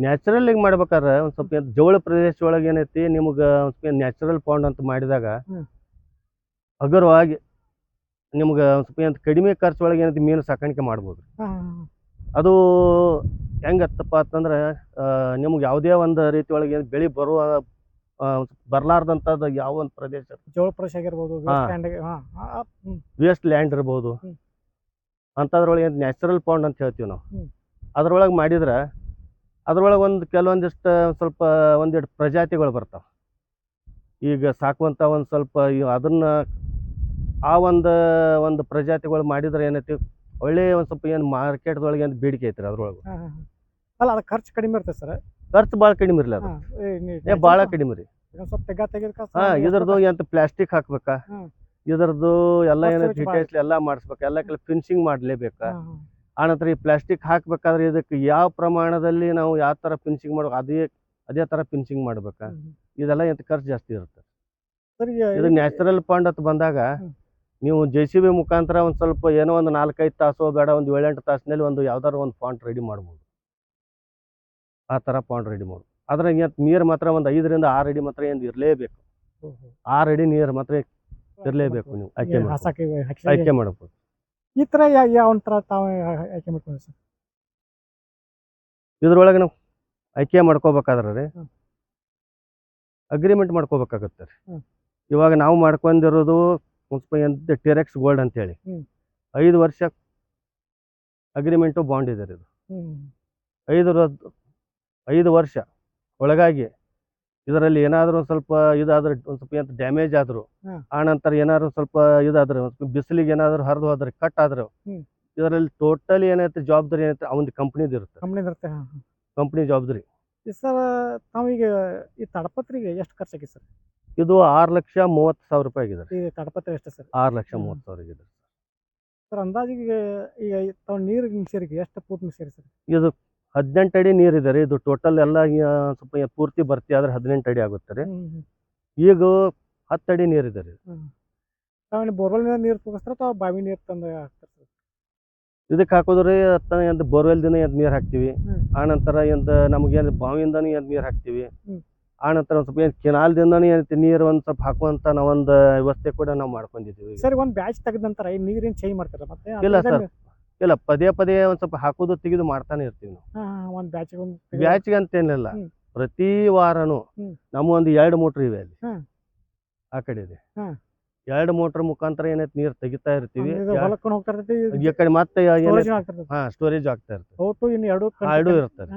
ನ್ಯಾಚುರಲ್ ಆಗಿ ಮಾಡ್ಬೇಕಾದ್ರೆ ಒಂದು ಸ್ವಲ್ಪ ಜೋಳ ಪ್ರದೇಶ ಒಳಗೆ ಏನೈತಿ ನಿಮ್ಗೆ ಒಂದು ಸ್ವಲ್ಪ ನ್ಯಾಚುರಲ್ ಪಾಂಡ್ ಅಂತ ಮಾಡಿದಾಗ ಹಗುರವಾಗಿ ನಿಮ್ಗೆ ಒಂದು ಸ್ವಲ್ಪ ಕಡಿಮೆ ಖರ್ಚು ಒಳಗೆ ಏನೈತಿ ಮೀನು ಸಾಕಾಣಿಕೆ ಮಾಡ್ಬೋದು. ಅದು ಹೆಂಗತ್ತಪ್ಪ ಅಂತಂದ್ರೆ ನಿಮ್ಗೆ ಯಾವುದೇ ಒಂದು ರೀತಿ ಒಳಗೆ ಬೆಳೆ ಬರ್ಲಾರ್ದಂಥದ್ದು ಯಾವ ಒಂದು ಪ್ರದೇಶ ಜೋಳ ಪ್ರದೇಶ ಆಗಿರ್ಬೋದು, ವೇಸ್ಟ್ ಲ್ಯಾಂಡ್ ಇರ್ಬೋದು, ಅಂಥದ್ರೊಳಗೆ ನ್ಯಾಚುರಲ್ ಪಾಂಡ್ ಅಂತ ಹೇಳ್ತೀವಿ ನಾವು. ಅದ್ರೊಳಗೆ ಮಾಡಿದ್ರೆ ಅದ್ರೊಳಗೆ ಕೆಲವೊಂದಿಷ್ಟು ಸ್ವಲ್ಪ ಒಂದೆರಡು ಪ್ರಜಾತಿಗಳು ಬರ್ತಾವೆ. ಈಗ ಸಾಕುವಂಥ ಒಂದು ಸ್ವಲ್ಪ ಅದನ್ನ ಆ ಒಂದು ಪ್ರಜಾತಿಗಳು ಮಾಡಿದ್ರೆ ಏನೈತಿ ಒಳ್ಳೆಯ ಒಂದು ಸ್ವಲ್ಪ ಏನು ಮಾರ್ಕೆಟ್ದೊಳಗೆ ಏನು ಬೇಡಿಕೆ ಐತ್ರಿ ಅದ್ರೊಳಗೆ. ಅಲ್ಲ, ಅದು ಖರ್ಚು ಕಡಿಮೆ ಇರ್ತದೆ ಸರ್. ಖರ್ಚು ಭಾಳ ಕಡಿಮೆ ಇರಲಿ, ಅದು ಭಾಳ ಕಡಿಮೆ ರೀ. ಇದ್ರದ್ದು ಎಂತ ಪ್ಲಾಸ್ಟಿಕ್ ಹಾಕ್ಬೇಕಾ, ಇದ್ರದ್ದು ಎಲ್ಲ ಏನೈತಿ ಹಿಟ್ಟೈತಿ ಎಲ್ಲ ಮಾಡಿಸ್ಬೇಕು, ಎಲ್ಲ ಫಿನಿಶಿಂಗ್ ಮಾಡಲೇಬೇಕಾ. ಆನಂತರ ಈ ಪ್ಲಾಸ್ಟಿಕ್ ಹಾಕ್ಬೇಕಾದ್ರೆ ಇದಕ್ಕೆ ಯಾವ ಪ್ರಮಾಣದಲ್ಲಿ ನಾವು ಯಾವ ಥರ ಫಿನಿಶಿಂಗ್ ಮಾಡ್ಬೇಕು ಅದೇ ಥರ ಫಿನಿಶಿಂಗ್ ಮಾಡ್ಬೇಕಾ. ಇದೆಲ್ಲ ಎಂತ ಖರ್ಚು ಜಾಸ್ತಿ ಇರುತ್ತೆ. ಇದು ನ್ಯಾಚುರಲ್ ಪಾಂಡ್ ಅಂತ ಬಂದಾಗ ನೀವು JCB ಮುಖಾಂತರ ಒಂದು ಸ್ವಲ್ಪ ಏನೋ ಒಂದು 4-5 ತಾಸು ಬೇಡ ಒಂದು 7-8 ತಾಸಿನಲ್ಲಿ ಒಂದು ಯಾವ್ದಾರು ಒಂದು ಪಾಂಡ್ ರೆಡಿ ಮಾಡ್ಬೋದು. ಆ ಥರ ಪಾಂಡ್ ರೆಡಿ ಮಾಡ್ಬೋದು. ಅದ್ರಾಗ ನೀರು ಮಾತ್ರ ಒಂದು 5ರಿಂದ 6 ಅಡಿ ಮಾತ್ರ ಏನು ಇರಲೇಬೇಕು. 6 ಅಡಿ ನೀರು ಮಾತ್ರ ಇರಲೇಬೇಕು. ನೀವು ಆಯ್ಕೆ ಮಾಡ್ಬೋದು. ಈ ಥರ ಯಾವ ಥರ ತಾವು ಆಯ್ಕೆ ಮಾಡ್ಕೊಂಡ್ರಿ ಸರ್? ಇದ್ರೊಳಗೆ ನಾವು ಆಯ್ಕೆ ಮಾಡ್ಕೋಬೇಕಾದ್ರೆ ರೀ ಹ್ಮ್. ಅಗ್ರಿಮೆಂಟ್ ಮಾಡ್ಕೋಬೇಕಾಗತ್ತೆ ರೀ. ಹ್ಮ್. ಇವಾಗ ನಾವು ಮಾಡ್ಕೊಂಡಿರೋದು ಅಂತ ಟೆರೆಕ್ಸ್ ಗೋಲ್ಡ್ ಅಂತೇಳಿ ಹ್ಮ್. 5 ವರ್ಷ ಅಗ್ರಿಮೆಂಟು ಬಾಂಡ್ ಇದೆ ರೀ ಇದು. ಹ್ಞೂ 5 ವರ್ಷ ಒಳಗಾಗಿ ಇದರಲ್ಲಿ ಏನಾದರೂ ಒಂದು ಸ್ವಲ್ಪ ಇದಾದ್ರೆ ಒಂದು ಸ್ವಲ್ಪ ಏನು ಡ್ಯಾಮೇಜ್ ಆದರೂ ಹ್ಮ್. ಆ ನಂತರ ಏನಾದ್ರು ಸ್ವಲ್ಪ ಇದಾದ್ರೆ ಬಿಸಿಲಿಗೆ ಏನಾದರೂ ಹರಿದು ಹೋದ್ರೆ ಕಟ್ ಆದ್ರೆ ಹ್ಮ್. ಇದರಲ್ಲಿ ಟೋಟಲಿ ಏನೈತೆ ಜವಾಬ್ದಾರಿ ಏನೈತೆ ಅವನ ಕಂಪ್ನಿದು ಇರುತ್ತೆ. ಕಂಪ್ನಿದು ಇರುತ್ತೆ. ಹಾಂ ಹಾಂ. ಕಂಪ್ನಿ ಜವಾಬ್ದಾರಿ. ಸರ್ ತಾವೀಗ ಈ ತಾಡಪತ್ರಿಗೆ ಎಷ್ಟು ಖರ್ಚಾಗಿದೆ ಸರ್? ಇದು 6,30,000 ರೂಪಾಯಿ ಆಗಿದೆ ರೀ. ಈ ತಾಡಪತ್ರೆ ಎಷ್ಟು ಸರ್? 6,30,000 ಆಗಿದೆ ಸರ್ ಅಂದಾಜಿಗೆ ಈಗ ತಾವು ನೀರು ಸೇರಿಗೆ ಎಷ್ಟು ಫೂಟ್ ಸೇರಿ ಸರ್? ಇದು 18 ಅಡಿ ನೀರಿದೆ ರೀ. ಇದು ಟೋಟಲ್ ಎಲ್ಲ ಸ್ವಲ್ಪ ಪೂರ್ತಿ ಭರ್ತಿ ಆದ್ರೆ 18 ಅಡಿ ಆಗುತ್ತೆ ರೀ. ಈಗ 10 ಅಡಿ ನೀರಿದೆ ರೀ. ತಾವೇನು ಬೋರ್ವೆಲ್ನಿಂದ ನೀರು ತಗೋಸ್ತಾರ ಅಥವಾ ಬಾವಿ ನೀರು ತಂದು ಹಾಕ್ತಾರೆ ಸರ್? ಇದಕ್ಕೆ ಹಾಕೋದ್ರಿ ಎಂತ ಬೋರ್ವೆಲ್ ದಿನ ಎಂತ ನೀರು ಹಾಕ್ತಿವಿ. ಆ ನಂತರ ಎಂತ ನಮಗೇನು ಬಾವಿಯಿಂದನೂ ಎಂತ ನೀರು ಹಾಕ್ತಿವಿ. ಆ ನಂತರ ಒಂದು ಸ್ವಲ್ಪ ಏನು ಕೆನಾಲ್ದಿಂದನೂ ಏನೈತಿ ನೀರು ಒಂದು ಸ್ವಲ್ಪ ಹಾಕುವಂತ ನಾವೊಂದು ವ್ಯವಸ್ಥೆ ಕೂಡ ನಾವು ಮಾಡ್ಕೊಂಡಿದ್ದೀವಿ. ಸರ್ ಒಂದು ಬ್ಯಾಚ್ ತೆಗೆದ ನಂತರ ಈ ನೀರೇನು ಚೇಂಜ್ ಮಾಡ್ತಾರ ಮತ್ತೆ? ಇಲ್ಲ ಸರ್, ಇಲ್ಲ ಪದೇ ಪದೇ ಒಂದು ಸ್ವಲ್ಪ ಹಾಕೋದು ತೆಗೆದು ಮಾಡ್ತಾನೆ ಇರ್ತೀವಿ ನಾವು. ಒಂದು ಬ್ಯಾಚಿಗೆ ಒಂದು ಬ್ಯಾಚ್ಗೆ ಅಂತೇನಿಲ್ಲ, ಪ್ರತಿ ವಾರನೂ ನಮ್ಮ ಒಂದು 2 ಮೋಟ್ರ್ ಇವೆ ಅಲ್ಲಿ ಆ ಕಡೆ ಇದೆ. 2 ಮೋಟ್ರ್ ಮುಖಾಂತರ ಏನೈತಿ ನೀರು ತೆಗಿತಾ ಇರ್ತೀವಿ. ಹೊಲಕ್ಕೆ ಹೋಗ್ತಾ ಇರ್ತೈತಿ, ಈ ಕಡೆ ಮತ್ತೆ ಸ್ಟೋರೇಜ್ ಆಗ್ತಾ ಇರ್ತೈತಿ. ಸ್ಟೋರೇಜ್ ಆಗ್ತಾ ಇರ್ತದೆ. ಒಟ್ಟು ಇನ್ನು ಎರಡು ಇರ್ತದೆ.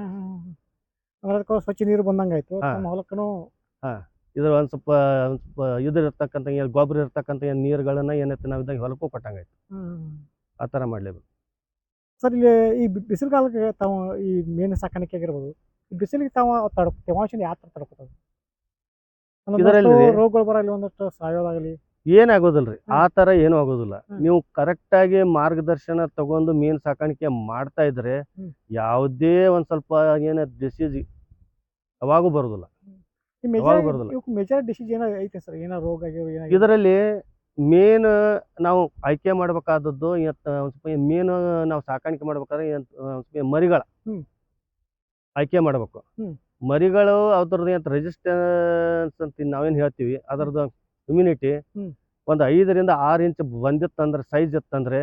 ಅದಕ್ಕೆ ಸ್ವಚ್ಛ ನೀರು ಬಂದಂಗೆ ಆಯ್ತು. ನಮ್ಮ ಹೊಲಕ್ಕೂ ಇದ್ರ ಒಂದು ಸ್ವಲ್ಪ ಇದಿರ್ತಕ್ಕಂಥ ಗೊಬ್ಬರ ಇರ್ತಕ್ಕಂಥ ನೀರುಗಳನ್ನ ಏನೈತೆ ನಾವು ಇದ್ದಾಗ ಹೊಲಕ್ಕೂ ಕೊಟ್ಟಂಗಾಯ್ತು. ಆ ಥರ ಮಾಡಲೇಬೇಕು ಸರ್. ಇಲ್ಲಿ ಈ ಬಿಸಿಲುಗಾಲಕ್ಕೆ ತಾವು ಈ ಮೀನು ಸಾಕಾಣಿಕೆ ಆಗಿರ್ಬೋದು, ಈ ಬಿಸಿಲಿಗೆ ತಾವು ತೇವಾಂಶನ ಯಾವ ಥರ ತಡ್ಕೊತದೆ? ಇದರಲ್ಲಿ ರೋಗಗಳು ಬರಲಿ, ಒಂದಷ್ಟು ಸಾಯೋದಾಗಲಿ ಏನಾಗೋದಿಲ್ರಿ. ಆ ಥರ ಏನೂ ಆಗೋದಿಲ್ಲ. ನೀವು ಕರೆಕ್ಟಾಗಿ ಮಾರ್ಗದರ್ಶನ ತಗೊಂಡು ಮೀನು ಸಾಕಾಣಿಕೆ ಮಾಡ್ತಾ ಇದ್ರೆ ಯಾವುದೇ ಒಂದು ಸ್ವಲ್ಪ ಏನು ಡಿಸೀಸ್ ಯಾವಾಗೂ ಬರೋದಿಲ್ಲ. ಮೇಜರ್ ಡಿಸೀಸ್ ಏನೋ ಐತೆ ಸರ್? ಏನೋ ರೋಗ ಇದರಲ್ಲಿ ಮೇನ್ ನಾವು ಆಯ್ಕೆ ಮಾಡ್ಬೇಕಾದದ್ದು ಒಂದು ಸ್ವಲ್ಪ ಮೀನು ನಾವು ಸಾಕಾಣಿಕೆ ಮಾಡ್ಬೇಕಾದ್ರೆ ಮರಿಗಳ ಆಯ್ಕೆ ಮಾಡ್ಬೇಕು. ಮರಿಗಳು ಅದ್ರದ್ದು ಏನು ರೆಸಿಸ್ಟೆನ್ಸ್ ಅಂತ ನಾವೇನು ಹೇಳ್ತೀವಿ, ಅದರದ್ದು ಇಮ್ಯುನಿಟಿ ಒಂದು 5 ರಿಂದ 6 ಇಂಚ್ ಬಂದಿತ್ತಂದ್ರೆ, ಸೈಜ್ ಇತ್ತಂದ್ರೆ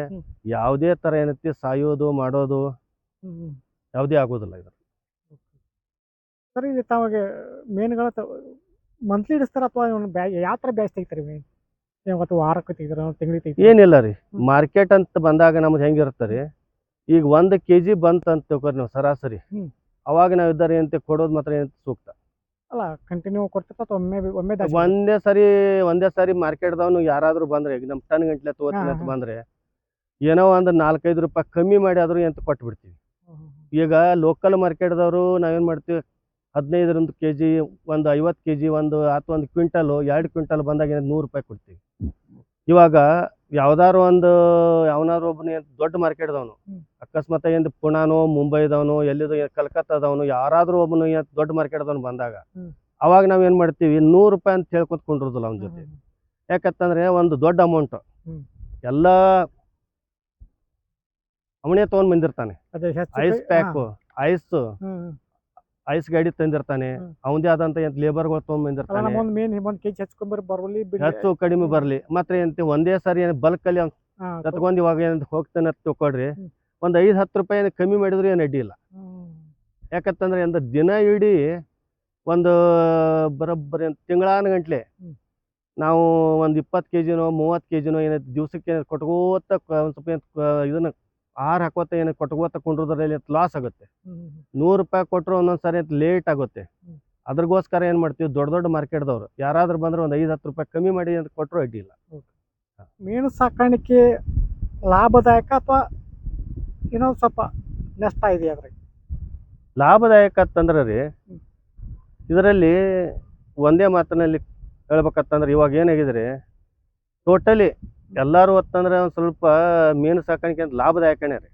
ಯಾವುದೇ ಥರ ಏನೈತಿ ಸಾಯೋದು ಮಾಡೋದು ಯಾವುದೇ ಆಗೋದಿಲ್ಲ ಇದು. ಸರ್ ಈಗ ತಾವಾಗ ಮೀನುಗಳ ಮಂತ್ಲಿ ಇಡಿಸ್ತಾರ ಅಥವಾ ಯಾವ ಥರ ಬ್ಯಾಚ್ ತೆಗಿತಾರೆ? ಮೀನು ಇವತ್ತು ವಾರಕ್ಕೆ ತೆಗಿತಾರೆ, ತಿಂಗಳಿಗೆ ತೆಗಿತಾರೆ? ಏನಿಲ್ಲ ರೀ, ಮಾರ್ಕೆಟ್ ಅಂತ ಬಂದಾಗ ನಮ್ದು ಹೆಂಗಿರುತ್ತೆ ರೀ, ಈಗ 1 kg ಬಂತಂತ ತಿಳ್ಕೊರಿ ನಾವು ಸರಾಸರಿ, ಅವಾಗ ನಾವು ಇದ್ದಾರೆ ಅಂತ ಕೊಡೋದು ಮಾತ್ರ ಏನಂತ ಸೂಕ್ತ ಅಲ್ಲ. ಕಂಟಿನ್ಯೂ ಕೊಡ್ತಿರ್ತ ಅಥವಾ ಒಮ್ಮೆ ಒಂದೇ ಸಾರಿ ಮಾರ್ಕೆಟ್ದವನು ಯಾರಾದರೂ ಬಂದ್ರೆ, ಈಗ ನಮ್ಮ ಟನ್ ಗಂಟ್ಲೆ ತಗೋತೀನಿ ಅಂತ ಬಂದ್ರೆ ಏನೋ ಒಂದು 4-5 ರೂಪಾಯಿ ಕಮ್ಮಿ ಮಾಡಿ ಆದ್ರೂ ಎಂತ ಕೊಟ್ಬಿಡ್ತೀವಿ. ಈಗ ಲೋಕಲ್ ಮಾರ್ಕೆಟ್ದವರು ನಾವೇನು ಮಾಡ್ತೀವಿ, 15 kg, ಒಂದು 50 kg, ಒಂದು ಅಥವಾ 1 ಕ್ವಿಂಟಲ್ 2 ಕ್ವಿಂಟಲ್ ಬಂದಾಗ 100 ರೂಪಾಯಿ ಕೊಡ್ತೀವಿ. ಇವಾಗ ಯಾವ್ದಾರು ಯಾವನಾರು ಒಬ್ಬನ ದೊಡ್ಡ ಮಾರ್ಕೆಟ್ದವನು ಅಕಸ್ಮಾತ್ ಏನು ಪುಣಾನೋ ಮುಂಬೈದವನು ಎಲ್ಲಿದು ಕಲ್ಕತ್ತಾದವನು ಯಾರಾದ್ರೂ ಒಬ್ಬನು ದೊಡ್ಡ ಮಾರ್ಕೆಟ್ದವನು ಬಂದಾಗ ಅವಾಗ ನಾವ್ ಏನ್ ಮಾಡ್ತೀವಿ, 100 ರೂಪಾಯಿ ಅಂತ ಹೇಳ್ಕೊತ್ಕೊಂಡಿರೋದಿಲ್ಲ ಅವನ ಜೊತೆ. ಯಾಕಂತಂದ್ರೆ ಒಂದು ದೊಡ್ಡ ಅಮೌಂಟ್ ಎಲ್ಲ ಅವನೇ ತಗೊಂಡ್ ಬಂದಿರ್ತಾನೆ. ಐಸ್ ಪ್ಯಾಕ್, ಐಸ್ ಗಾಡಿ ತಂದಿರ್ತಾನೆ, ಅವನದೇ ಆದಂತ ಲೇಬರ್ಗಳು ತಗೊಂಡ್ ಬಂದಿರ್ತಾನೆ. ಹೆಚ್ಚು ಕಡಿಮೆ ಬರ್ಲಿ ಮಾತ್ರ ಏನಂತ ಒಂದೇ ಸಾರಿ ಬಲ್ಕ್ ಅಲ್ಲಿ ಕತ್ಕೊಂಡ್ ಇವಾಗ ಏನ್ ಹೋಗ್ತಾನೆ ಅಂತ ತಿಳ್ಕೊಡ್ರಿ, ಒಂದ್ 5-10 ರೂಪಾಯಿ ಕಮ್ಮಿ ಮಾಡಿದ್ರು ಏನ್ ಅಡ್ಡಿ ಇಲ್ಲ. ಯಾಕಂತಂದ್ರೆ ದಿನ ಇಡೀ ಒಂದು ಬರೋಬ್ಬರಿ ತಿಂಗಳಾನ ಗಂಟ್ಲೆ ನಾವು ಒಂದು 20 kgನೋ 30 kgನೋ ಏನೈತಿ ದಿವ್ಸಕ್ಕೆ ಕೊಟ್ಕೋತ ಒಂದ್ ಸ್ವಲ್ಪ ಇದನ್ನ ಆಹಾರ ಹಾಕೋತ ಏನ ಕೊಟ್ಕೋತ ಕೊಂಡ್ರದ್ರಲ್ಲಿ ಲಾಸ್ ಆಗುತ್ತೆ. 100 ರೂಪಾಯಿ ಕೊಟ್ಟರು ಒಂದೊಂದ್ಸರಿ ಲೇಟ್ ಆಗುತ್ತೆ. ಅದ್ರಗೋಸ್ಕರ ಏನ್ ಮಾಡ್ತೀವಿ, ದೊಡ್ಡ ದೊಡ್ಡ ಮಾರ್ಕೆಟ್ದವ್ರು ಯಾರಾದ್ರೂ ಬಂದ್ರೆ ಒಂದು 5-10 ರೂಪಾಯಿ ಕಮ್ಮಿ ಮಾಡಿ ಅಂತ ಕೊಟ್ಟರು ಅಡ್ಡಿ ಇಲ್ಲ. ಮೀನು ಸಾಕಾಣಿಕೆ ಲಾಭದಾಯಕ ಅಥವಾ ಏನೋ ಸ್ವಲ್ಪ ನಷ್ಟ ಇದೆಯಾ? ಅದ್ರಾಗ ಲಾಭದಾಯಕ ಅಂತಂದ್ರೆ ರೀ, ಇದರಲ್ಲಿ ಒಂದೇ ಮಾತಿನಲ್ಲಿ ಹೇಳ್ಬೇಕಂತಂದ್ರೆ ಇವಾಗ ಏನಾಗಿದ್ರೆ ಟೋಟಲಿ ಎಲ್ಲಾರು ಹೊತ್ತಂದ್ರೆ ಒಂದ್ ಸ್ವಲ್ಪ ಮೀನು ಸಾಕಾಣಿಕೆ ಅಂತ ಲಾಭದಾಯಕನೇ ರೀ.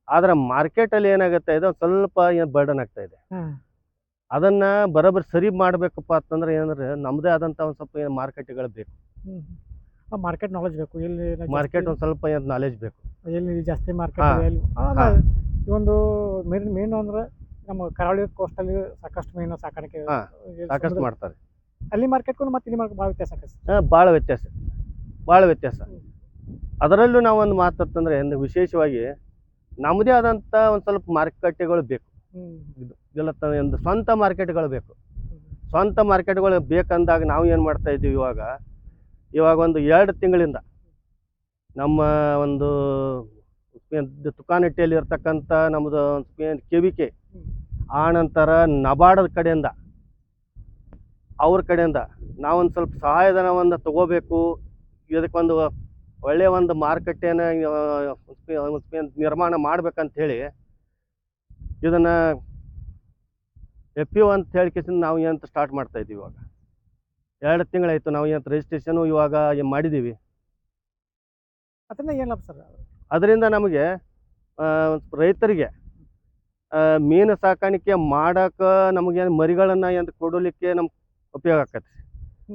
ಆದ್ರೆ ಮಾರ್ಕೆಟ್ ಅಲ್ಲಿ ಏನಾಗುತ್ತೆ, ಇದು ಸ್ವಲ್ಪ ಬರ್ಡನ್ ಆಗ್ತಾ ಇದೆ. ಅದನ್ನ ಬರೋಬ್ಬರಿ ಸರಿ ಮಾಡ್ಬೇಕಪ್ಪ ಅಂತಂದ್ರೆ ಏನಂದ್ರೆ ನಮ್ದೇ ಆದಂತ ಒಂದ್ ಸ್ವಲ್ಪ ಮಾರ್ಕೆಟ್ಗಳು ಬೇಕು. ಮಾರ್ಕೆಟ್ ನಾಲೆಜ್ ಬೇಕು. ಎಲ್ಲಿ ಮಾರ್ಕೆಟ್ ಒಂದ್ ಸ್ವಲ್ಪ ನಾಲೆಜ್ ಬೇಕು, ಎಲ್ಲಿ ಜಾಸ್ತಿ ಮಾರ್ಕೆಟ್. ಒಂದು ಮೀನು ಅಂದ್ರೆ ನಮ್ಮ ಕರಾವಳಿ ಕೋಸ್ಟಲ್ಲಿ ಸಾಕಷ್ಟು ಮೀನು ಸಾಕಾಣಿಕೆ ಸಾಕಷ್ಟು ಮಾಡ್ತಾರೆ. ಅಲ್ಲಿ ಮಾರ್ಕೆಟ್ಗೂ ಮತ್ತೆ ಇಲ್ಲಿ ಮಾರ್ಕೆಟ್ ಭಾಳ ವ್ಯತ್ಯಾಸ. ಭಾಳ ವ್ಯತ್ಯಾಸ. ಅದರಲ್ಲೂ ನಾವು ಒಂದು ಮಾತಂತಂದ್ರೆ ವಿಶೇಷವಾಗಿ ನಮ್ಮದೇ ಆದಂಥ ಒಂದು ಸ್ವಲ್ಪ ಮಾರುಕಟ್ಟೆಗಳು ಬೇಕು. ಇದೆಲ್ಲ ಒಂದು ಸ್ವಂತ ಮಾರ್ಕೆಟ್ಗಳು ಬೇಕು. ಸ್ವಂತ ಮಾರ್ಕೆಟ್ಗಳು ಬೇಕಂದಾಗ ನಾವು ಏನು ಮಾಡ್ತಾ ಇದ್ದೀವಿ ಇವಾಗ ಒಂದು 2 ತಿಂಗಳಿಂದ ನಮ್ಮ ಒಂದು ತುಕಾನಟ್ಟಿಯಲ್ಲಿ ಇರ್ತಕ್ಕಂಥ ನಮ್ಮದು KVK ಆನಂತರ ನಬಾರ್ಡ್ ಕಡೆಯಿಂದ ಅವ್ರ ಕಡೆಯಿಂದ ನಾವೊಂದು ಸ್ವಲ್ಪ ಸಹಾಯಧನವನ್ನು ತಗೋಬೇಕು, ಇದಕ್ಕೊಂದು ಒಳ್ಳೆಯ ಒಂದು ಮಾರುಕಟ್ಟೆಯನ್ನು ನಿರ್ಮಾಣ ಮಾಡ್ಬೇಕಂತ ಹೇಳಿ ಇದನ್ನು FPO ಅಂತ ಹೇಳಿಕೆಸಿಂದ ನಾವು ಏನಂತ ಸ್ಟಾರ್ಟ್ ಮಾಡ್ತಾ ಇದ್ದೀವಿ. ಇವಾಗ 2 ತಿಂಗಳಾಯಿತು ನಾವು ಏನಂತ ರಿಜಿಸ್ಟ್ರೇಷನು ಇವಾಗ ಮಾಡಿದ್ದೀವಿ. ಅದರಿಂದ ಏನು ಲಾಭ ಸರ್? ಅದರಿಂದ ನಮಗೆ ರೈತರಿಗೆ ಮೀನು ಸಾಕಾಣಿಕೆ ಮಾಡೋಕೆ ನಮಗೆ ಮರಿಗಳನ್ನು ಏನು ಕೊಡಲಿಕ್ಕೆ ನಮ್ಗೆ ಉಪಯೋಗ ಆಕೈತಿ.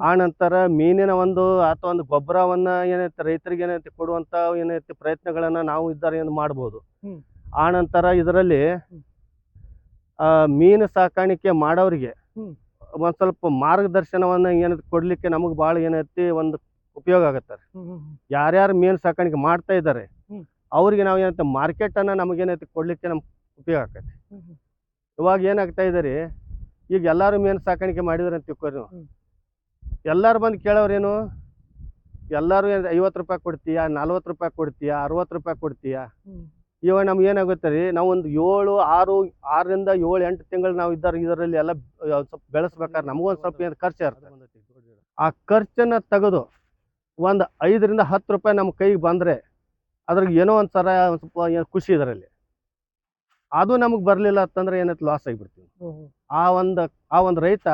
ಆ ನಂತರ ಮೀನಿನ ಒಂದು ಅಥವಾ ಒಂದು ಗೊಬ್ಬರವನ್ನು ಏನೈತೆ ರೈತರಿಗೆ ಏನೈತೆ ಕೊಡುವಂಥ ಏನೈತೆ ಪ್ರಯತ್ನಗಳನ್ನು ನಾವು ಇದ್ದಾರೆ ಏನು ಮಾಡ್ಬೋದು. ಆ ನಂತರ ಇದರಲ್ಲಿ ಮೀನು ಸಾಕಾಣಿಕೆ ಮಾಡೋರಿಗೆ ಒಂದು ಸ್ವಲ್ಪ ಮಾರ್ಗದರ್ಶನವನ್ನು ಏನೈತೆ ಕೊಡಲಿಕ್ಕೆ ನಮಗೆ ಭಾಳ ಏನೈತಿ ಒಂದು ಉಪಯೋಗ ಆಗತ್ತೆ. ಯಾರ್ಯಾರು ಮೀನು ಸಾಕಾಣಿಕೆ ಮಾಡ್ತಾ ಇದ್ದಾರೆ ಅವ್ರಿಗೆ ನಾವು ಏನೈತೆ ಮಾರ್ಕೆಟನ್ನು ನಮಗೇನೈತೆ ಕೊಡಲಿಕ್ಕೆ ನಮ್ಗೆ ಉಪಯೋಗ ಆಕೈತಿ. ಇವಾಗ ಏನಾಗ್ತಾ ಇದ್ದಾರೆ, ಈಗ ಎಲ್ಲರೂ ಮೀನು ಸಾಕಾಣಿಕೆ ಮಾಡಿದ್ರೆ ಅಂತ ತಿಳ್ಕೊರಿ, ಎಲ್ಲರೂ ಬಂದು ಕೇಳೋರೇನು, ಎಲ್ಲರೂ 50 ರೂಪಾಯಿ ಕೊಡ್ತೀಯಾ, 40 ರೂಪಾಯಿ ಕೊಡ್ತೀಯಾ, 60 ರೂಪಾಯಿ ಕೊಡ್ತೀಯಾ. ಇವಾಗ ನಮ್ಗೆ ಏನಾಗುತ್ತೆ ರೀ, ನಾವು ಒಂದು 6ರಿಂದ 7-8 ತಿಂಗಳು ನಾವು ಇದರಲ್ಲಿ ಎಲ್ಲ ಸ್ವಲ್ಪ ಬೆಳೆಸ್ಬೇಕಾದ್ರೆ ನಮಗೊಂದು ಸ್ವಲ್ಪ ಏನು ಖರ್ಚು ಇರ್ತದೆ. ಆ ಖರ್ಚನ್ನು ತೆಗೆದು ಒಂದು 5ರಿಂದ 10 ರೂಪಾಯಿ ನಮ್ಮ ಕೈಗೆ ಬಂದರೆ ಅದ್ರಿಗೆ ಏನೋ ಒಂದು ಥರ ಸ್ವಲ್ಪ ಖುಷಿ ಇದರಲ್ಲಿ. ಅದು ನಮಗೆ ಬರಲಿಲ್ಲ ಅಂತಂದ್ರೆ ಏನೈತೆ ಲಾಸ್ ಆಗಿಬಿಡ್ತೀವಿ. ಆ ಒಂದು ರೈತ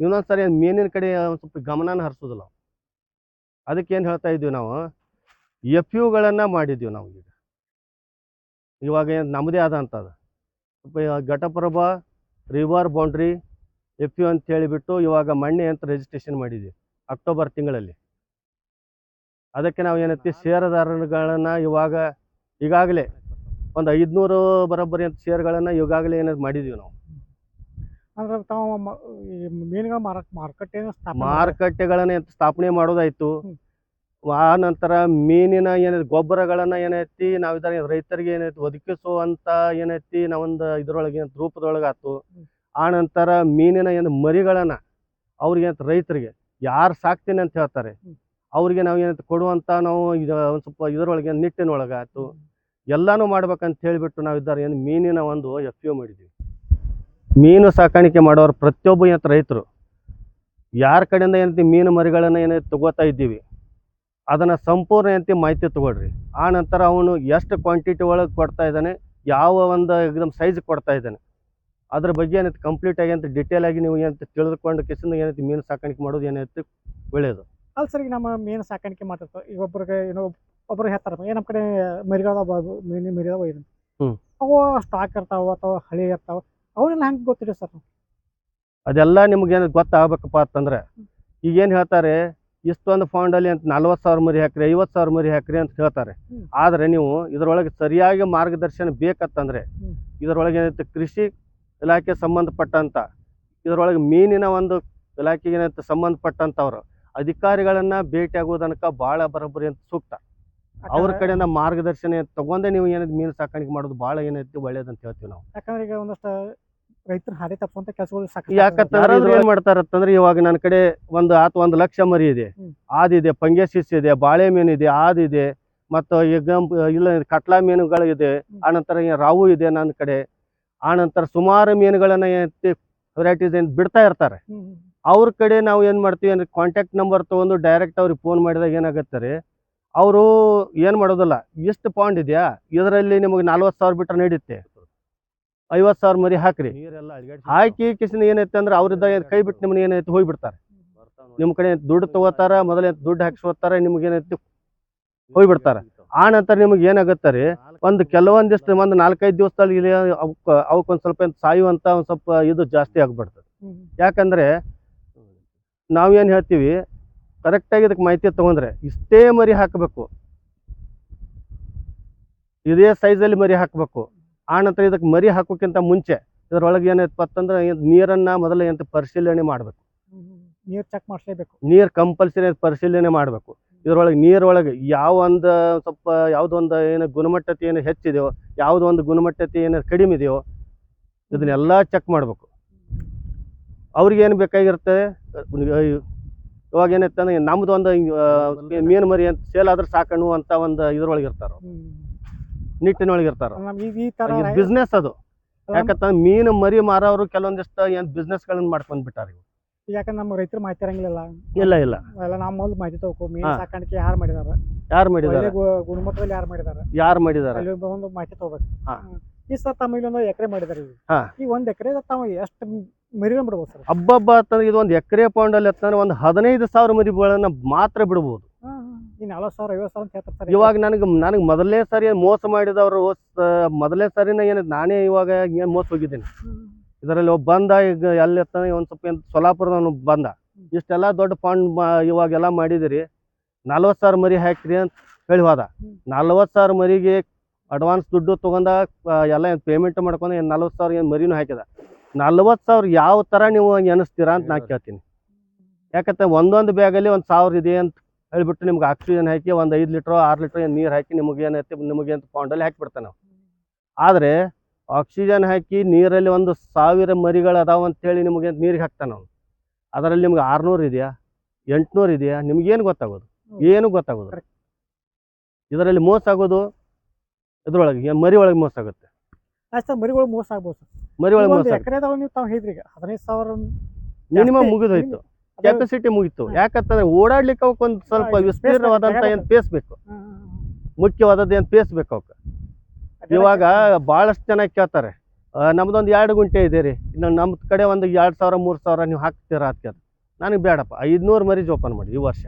ಇನ್ನೊಂದು ಸರಿ ಮೀನಿನ ಕಡೆ ಒಂದು ಸ್ವಲ್ಪ ಗಮನನ ಹರಿಸೋದಿಲ್ಲ. ಅದಕ್ಕೇನು ಹೇಳ್ತಾ ಇದ್ದೀವಿ ನಾವು, FPOಗಳನ್ನು ಮಾಡಿದ್ದೀವಿ ನಾವು. ಇವಾಗ ನಮ್ಮದೇ ಆದಂಥದ್ದು ಸ್ವಲ್ಪ ಘಟಪ್ರಭಾ ರಿವರ್ ಬೌಂಡ್ರಿ FPO ಅಂತ ಹೇಳಿಬಿಟ್ಟು ಇವಾಗ ಮಣ್ಣೆ ಅಂತ ರಿಜಿಸ್ಟ್ರೇಷನ್ ಮಾಡಿದ್ದೀವಿ ಅಕ್ಟೋಬರ್ ತಿಂಗಳಲ್ಲಿ. ಅದಕ್ಕೆ ನಾವು ಏನೈತಿ ಷೇರುದಾರರುಗಳನ್ನು ಈಗಾಗಲೇ ಒಂದು 500 ಬರೋಬ್ಬರಿ ಅಂತ ಷೇರುಗಳನ್ನು ಈಗಾಗಲೇ ಏನಾದ್ರು ಮಾಡಿದ್ದೀವಿ ನಾವು. ಅಂದ್ರೆ ತಾವು ಮೀನುಗಳ ಮಾರುಕಟ್ಟೆಗಳನ್ನು ಸ್ಥಾಪನೆ ಮಾಡೋದಾಯ್ತು. ಆ ನಂತರ ಮೀನಿನ ಏನೈತಿ ಗೊಬ್ಬರಗಳನ್ನು ಏನೈತಿ ನಾವು ಇದರ ರೈತರಿಗೆ ಏನೈತಿ ಒದಗಿಸುವಂಥ ಏನೈತಿ ನಾವೊಂದು ಇದರೊಳಗೆ ರೂಪದೊಳಗೆ ಆಯ್ತು. ಆ ನಂತರ ಮೀನಿನ ಮರಿಗಳನ್ನು ಅವ್ರಿಗೆ ರೈತರಿಗೆ ಯಾರು ಸಾಕ್ತೀನಿ ಅಂತ ಹೇಳ್ತಾರೆ ಅವ್ರಿಗೆ ನಾವು ಏನೈತಿ ಕೊಡುವಂಥ ನಾವು ಒಂದು ಸ್ವಲ್ಪ ಇದರೊಳಗೆ ನಿಟ್ಟಿನೊಳಗೆ ಆಯ್ತು ಎಲ್ಲನೂ ಮಾಡ್ಬೇಕಂತ ಹೇಳಿಬಿಟ್ಟು ನಾವು ಇದ್ದಾರೆ ಮೀನಿನ ಒಂದು FPO ಮಾಡಿದ್ದೀವಿ. ಮೀನು ಸಾಕಾಣಿಕೆ ಮಾಡೋರು ಪ್ರತಿಯೊಬ್ಬ ರೈತರು ಯಾರ ಕಡೆಯಿಂದ ಏನೈತಿ ಮೀನು ಮರಿಗಳನ್ನು ಏನೈತಿ ತಗೋತಾ ಇದ್ದೀವಿ ಅದನ್ನು ಸಂಪೂರ್ಣ ಏನೈತಿ ಮಾಹಿತಿ ತಗೊಳ್ರಿ. ಆ ನಂತರ ಅವನು ಎಷ್ಟು ಕ್ವಾಂಟಿಟಿ ಒಳಗೆ ಕೊಡ್ತಾ ಇದ್ದಾನೆ, ಯಾವ ಒಂದು ಸೈಜ್ ಕೊಡ್ತಾ ಇದ್ದಾನೆ, ಅದ್ರ ಬಗ್ಗೆ ಏನೈತಿ ಕಂಪ್ಲೀಟಾಗಿ ಅಂತ ಡಿಟೇಲ್ ಆಗಿ ನೀವು ಏನೈತಿ ತಿಳಿದುಕೊಂಡು ಕಿಸಿಂದ ಏನೈತಿ ಮೀನು ಸಾಕಾಣಿಕೆ ಮಾಡೋದು ಏನೈತಿ ಒಳ್ಳೆಯದು. ಅಲ್ಲಿ ಸರ್, ಈಗ ನಮ್ಮ ಮೀನು ಸಾಕಾಣಿಕೆ ಮಾಡ್ತಿರ್ತಾರೆ, ಈಗ ಒಬ್ಬರಿಗೆ ಒಬ್ಬರು ಹೇಳ್ತಾರೆ ನಮ್ಮ ಕಡೆ ಮರಿಗಳದಾವ, ಮೀನಿನ ಮರಿದಾವ ಏನು ಅವು ಸ್ಟಾಕ್ ಇರ್ತಾವ ಅಥವಾ ಹಳಿ ಇರ್ತಾವ, ಅವನ್ನೆಲ್ಲ ಹೆಂಗೆ ಗೊತ್ತಿದೆ ಸರ್? ಅದೆಲ್ಲ ನಿಮ್ಗೇನು ಗೊತ್ತಾಗಬೇಕಪ್ಪ ಅಂತಂದ್ರೆ ಈಗೇನು ಹೇಳ್ತಾರೆ, ಇಷ್ಟೊಂದು ಫೌಂಡಲ್ಲಿ ಅಂತ 40,000 ಮರಿ ಹಾಕ್ರಿ, 50,000 ಮರಿ ಹಾಕ್ರಿ ಅಂತ ಹೇಳ್ತಾರೆ. ಆದರೆ ನೀವು ಇದರೊಳಗೆ ಸರಿಯಾಗಿ ಮಾರ್ಗದರ್ಶನ ಬೇಕಂತಂದ್ರೆ ಇದರೊಳಗೆ ಏನೈತೆ ಕೃಷಿ ಇಲಾಖೆ ಸಂಬಂಧಪಟ್ಟಂಥ ಇದರೊಳಗೆ ಮೀನಿನ ಒಂದು ಇಲಾಖೆಗೆ ಏನೈತೆ ಸಂಬಂಧಪಟ್ಟಂಥವ್ರು ಅಧಿಕಾರಿಗಳನ್ನು ಭೇಟಿ ಆಗೋದನಕ ಭಾಳ ಬರೋಬ್ಬರಿ ಅಂತ ಸೂಕ್ತ. ಅವ್ರ ಕಡೆಯಿಂದ ಮಾರ್ಗದರ್ಶನ ತಗೊಂಡೇ ನೀವು ಏನೈತಿ ಮೀನು ಸಾಕಾಣಿಕೆ ಮಾಡೋದು ಭಾಳ ಏನೈತಿ ಒಳ್ಳೇದಂತ ಹೇಳ್ತೀವಿ ನಾವು. ಯಾಕಂದ್ರೆ ಈಗ ಒಂದಷ್ಟು ರೈತರು ಹಾದಿ ತಪ್ಪುವಂತ ಕೆಲಸಗಳು ಯಾಕಂತಂದ್ರೆ ಏನ್ ಮಾಡ್ತಾರಂತಂದ್ರೆ ಇವಾಗ ನನ್ನ ಕಡೆ 1 ಲಕ್ಷ ಮರಿ ಇದೆ, ಆದಿದೆ, ಪಂಗೇಸಿಸ್ ಇದೆ, ಬಾಳೆ ಮೀನು ಇದೆ, ಆದಿದೆ, ಮತ್ತು ಇಲ್ಲ ಕಟ್ಲಾ ಮೀನುಗಳು ಇದೆ, ಆನಂತರ ರಾವು ಇದೆ ನನ್ನ ಕಡೆ. ಆನಂತರ ಸುಮಾರು ಮೀನುಗಳನ್ನ ವೆರೈಟೀಸ್ ಏನು ಬಿಡ್ತಾ ಇರ್ತಾರೆ. ಅವ್ರ ಕಡೆ ನಾವು ಏನು ಮಾಡ್ತೀವಿ ಅಂದ್ರೆ ಕಾಂಟ್ಯಾಕ್ಟ್ ನಂಬರ್ ತೊಗೊಂಡು ಡೈರೆಕ್ಟ್ ಅವ್ರಿಗೆ ಫೋನ್ ಮಾಡಿದಾಗ ಏನಾಗುತ್ತೆ, ಅವರು ಏನು ಮಾಡೋದಿಲ್ಲ, ಎಷ್ಟು ಪಾಂಡ್ ಇದೆಯಾ ಇದರಲ್ಲಿ ನಿಮಗೆ 40,000 ಬಿಟ್ಟರೆ ನಡೀತೆ, 50,000 ಮರಿ ಹಾಕ್ರಿ, ಹಾಕಿ ಕಿಸಿನ ಏನೈತೆ ಅಂದ್ರೆ ಅವ್ರದ್ದು ಕೈ ಬಿಟ್ಟು ನಿಮ್ಗೆ ಏನೈತೆ ಹೋಗ್ಬಿಡ್ತಾರೆ. ನಿಮ್ಮ ಕಡೆ ದುಡ್ಡು ತಗೋತಾರ, ಮೊದಲೇ ದುಡ್ಡು ಹಾಕ್ಸ್ಕೋತಾರೆ, ನಿಮ್ಗೆ ಏನೈತಿ ಹೋಗ್ಬಿಡ್ತಾರೆ. ಆ ನಂತರ ನಿಮ್ಗೆ ಏನಾಗುತ್ತೆ ಕೆಲವೊಂದಿಷ್ಟು 4-5 ದಿವಸದಲ್ಲಿ ಇಲ್ಲಿ ಅವಕ್ಕೊಂದು ಸ್ವಲ್ಪ ಸಾಯುವಂಥ ಒಂದು ಸ್ವಲ್ಪ ಇದು ಜಾಸ್ತಿ ಆಗ್ಬಿಡ್ತದೆ. ಯಾಕಂದ್ರೆ ನಾವೇನು ಹೇಳ್ತೀವಿ, ಕರೆಕ್ಟಾಗಿ ಇದಕ್ಕೆ ಮಾಹಿತಿ ತೊಗೊಂಡ್ರೆ ಇಷ್ಟೇ ಮರಿ ಹಾಕಬೇಕು, ಇದೇ ಸೈಜಲ್ಲಿ ಮರಿ ಹಾಕಬೇಕು. ಆ ನಂತರ ಇದಕ್ಕೆ ಮರಿ ಹಾಕೋಕ್ಕಿಂತ ಮುಂಚೆ ಇದರೊಳಗೆ ಏನೈತಂದ್ರೆ ನೀರನ್ನು ಮೊದಲು ಪರಿಶೀಲನೆ ಮಾಡಬೇಕು. ನೀರು ಚೆಕ್ ಮಾಡಿಸಲೇಬೇಕು, ನೀರು ಕಂಪಲ್ಸರಿ ಪರಿಶೀಲನೆ ಮಾಡಬೇಕು. ಇದ್ರೊಳಗೆ ನೀರೊಳಗೆ ಯಾವ ಒಂದು ಸ್ವಲ್ಪ ಯಾವುದೊಂದು ಏನು ಗುಣಮಟ್ಟತೆ ಏನು ಹೆಚ್ಚಿದೆಯೋ ಯಾವುದೋ ಒಂದು ಗುಣಮಟ್ಟತೆ ಏನು ಕಡಿಮೆ ಇದೆಯೋ ಇದನ್ನೆಲ್ಲ ಚೆಕ್ ಮಾಡಬೇಕು. ಅವ್ರಿಗೇನು ಬೇಕಾಗಿರುತ್ತೆ ಇವಾಗ ಏನೈತೆ ಅಂದ್ರೆ ನಮ್ದು ಒಂದು ಮೀನು ಮರಿ ಅಂತ ಸೇಲ್ ಆದ್ರೆ ಸಾಕಣ್ಣು ಅಂತ ಒಂದು ಇದ್ರೊಳಗೆ ಇರ್ತಾರ, ನಿಟ್ಟಿನೊಳಗೆ ಇರ್ತಾರ. ಈ ತರ ಬಿಸ್ನೆಸ್ ಅದು. ಯಾಕಂತಂದ್ರೆ ಮೀನು ಮರಿ ಮಾರೋರು ಕೆಲವೊಂದಿಷ್ಟು ಏನು ಬಿಸ್ನೆಸ್ಗಳನ್ನ ಮಾಡ್ಕೊಂಡ್ ಬಿಟ್ಟಾರ. ಯಾಕಂದ್ರೆ ನಮ್ಮ ರೈತರು ಮಾಹಿತಿ ಇರಂಗಿಲ್ಲ. ಇಲ್ಲ ಇಲ್ಲ ಎಲ್ಲ ನಾವು ಮೊದಲು ಮಾಹಿತಿ ತಗೋ ಮೀನು ಸಾಕಾಣಿಕೆ ಯಾರು ಮಾಡಿದಾರ, ಯಾರು ಮಾಡಿದಾರೆ, ಗುಣಮಟ್ಟದಲ್ಲಿ ಯಾರು ಮಾಡಿದಾರೆ, ಯಾರು ಮಾಡಿದಾರೆ ಅಲ್ಲಿ ಒಂದು ಮಾಹಿತಿ ತಗೋಬೇಕು. ಹಾ. ಈ ಸರ್ ತಮ್ಮ ಇಲ್ಲಿ ಒಂದು ಎಕರೆ ಮಾಡಿದಾರೆ. ಹಾ. ಈ ಒಂದ್ ಎಕರೆ ತಾವು ಎಷ್ಟು ಮರಿನ ಬಿಡ್ಬೋದು ಸರ್? ಹಬ್ಬ ಅಂತಂದ್ರೆ ಇದು ಒಂದು ಎಕರೆ ಪೌಂಡಲ್ಲಿ ಅಂತಂದ್ರೆ ಒಂದು 15,000 ಮರಿಗಳನ್ನ ಮಾತ್ರ ಬಿಡ್ಬೋದು. ಈ 40,000 50,000 ಅಂತ ಹೇಳ್ತಾರೆ ಸರ್. ಇವಾಗ ನನಗೆ ಮೊದಲನೇ ಸಾರಿ ಮೋಸ ಮಾಡಿದವರು ಮೊದಲನೇ ಸಾರಿನ ಏನು ನಾನೇ ಇವಾಗ ಏನು ಮೋಸ ಹೋಗಿದ್ದೀನಿ. ಇದರಲ್ಲಿ ಒಬ್ಬ ಬಂದ ಈಗ ಎಲ್ಲಿ ಒಂದು ಸ್ವಲ್ಪ ಸೊಲಾಪುರದವನು ಬಂದ, ಇಷ್ಟೆಲ್ಲ ದೊಡ್ಡ ಫಂಡ್ ಇವಾಗೆಲ್ಲ ಮಾಡಿದಿರಿ 40,000 ಮರಿ ಹಾಕ್ರಿ ಅಂತ ಹೇಳಿ ಹೋದ. 40,000 ಮರಿಗೆ ಅಡ್ವಾನ್ಸ್ ದುಡ್ಡು ತೊಗೊಂಡ ಎಲ್ಲ ಪೇಮೆಂಟ್ ಮಾಡ್ಕೊಂಡು 40,000 ಏನು ಮರಿನೂ ಹಾಕಿದ. 40,000 ಯಾವ ಥರ ನೀವು ಎನಿಸ್ತೀರಾ ಅಂತ ನಾ ಕೇಳ್ತೀನಿ. ಯಾಕಂದ್ರೆ ಒಂದೊಂದು ಬ್ಯಾಗಲ್ಲಿ 1,000 ಇದೆ ಅಂತ ಹೇಳ್ಬಿಟ್ಟು ನಿಮ್ಗೆ ಆಕ್ಸಿಜನ್ ಹಾಕಿ ಒಂದು 5 ಲೀಟ್ರ್ 6 ಲೀಟ್ರ್ ಏನು ನೀರು ಹಾಕಿ ನಿಮಗೇನೈತಿ ನಿಮಗೇನು ಪೌಂಡಲ್ಲಿ ಹಾಕಿಬಿಡ್ತಾನೆ ನಾವು. ಆದರೆ ಆಕ್ಸಿಜನ್ ಹಾಕಿ ನೀರಲ್ಲಿ 1,000 ಮರಿಗಳು ಅದಾವ ಅಂತೇಳಿ ನಿಮಗೆ ನೀರಿಗೆ ಹಾಕ್ತಾನೆ ನಾವು. ಅದರಲ್ಲಿ ನಿಮ್ಗೆ 600 ಇದೆಯಾ 800 ಇದೆಯಾ ನಿಮ್ಗೇನು ಗೊತ್ತಾಗೋದು? ಏನು ಗೊತ್ತಾಗೋದು? ಇದರಲ್ಲಿ ಮೋಸ ಆಗೋದು ಇದ್ರೊಳಗೆ ಮರಿ ಒಳಗೆ ಮೋಸ ಆಗುತ್ತೆ. ಸರ್ ಮರಿಗಳು ಮೋಸ ಆಗ್ಬೋದು ಸರ್. ಮರಿ ಒಳಗೆ ಮೋಸ ಎಕರೆದಾಗ ನೀವು ತಾವು ಹೇಳಿದ್ರಿ 15,000 ಮಿನಿಮಮ್ ಮುಗಿದೋಯ್ತು, ಕೆಪಾಸಿಟಿ ಮುಗೀತು. ಯಾಕಂತಂದ್ರೆ ಓಡಾಡ್ಲಿಕ್ಕೆ ಅವಕ್ಕೆ ಒಂದು ಸ್ವಲ್ಪ ವಿಸ್ತೀರ್ಣವಾದಂಥ ಏನು ಪೇಸ್ ಬೇಕು, ಮುಖ್ಯವಾದದ್ದು ಏನು ಪೇಸ್ ಬೇಕು ಅವಕ್ಕೆ. ಇವಾಗ ಭಾಳಷ್ಟು ಜನ ಕೇಳ್ತಾರೆ ನಮ್ದೊಂದು 2 ಗುಂಟೆ ಇದೆ ರೀ, ಇನ್ನು ನಮ್ಮ ಕಡೆ ಒಂದು 2,000 3,000 ನೀವು ಹಾಕ್ತೀರಾ ಅಂತ. ನನಗೆ ಬೇಡಪ್ಪ, 500 ಮರಿ ಜೋಪಾನ ಮಾಡಿ ಈ ವರ್ಷ.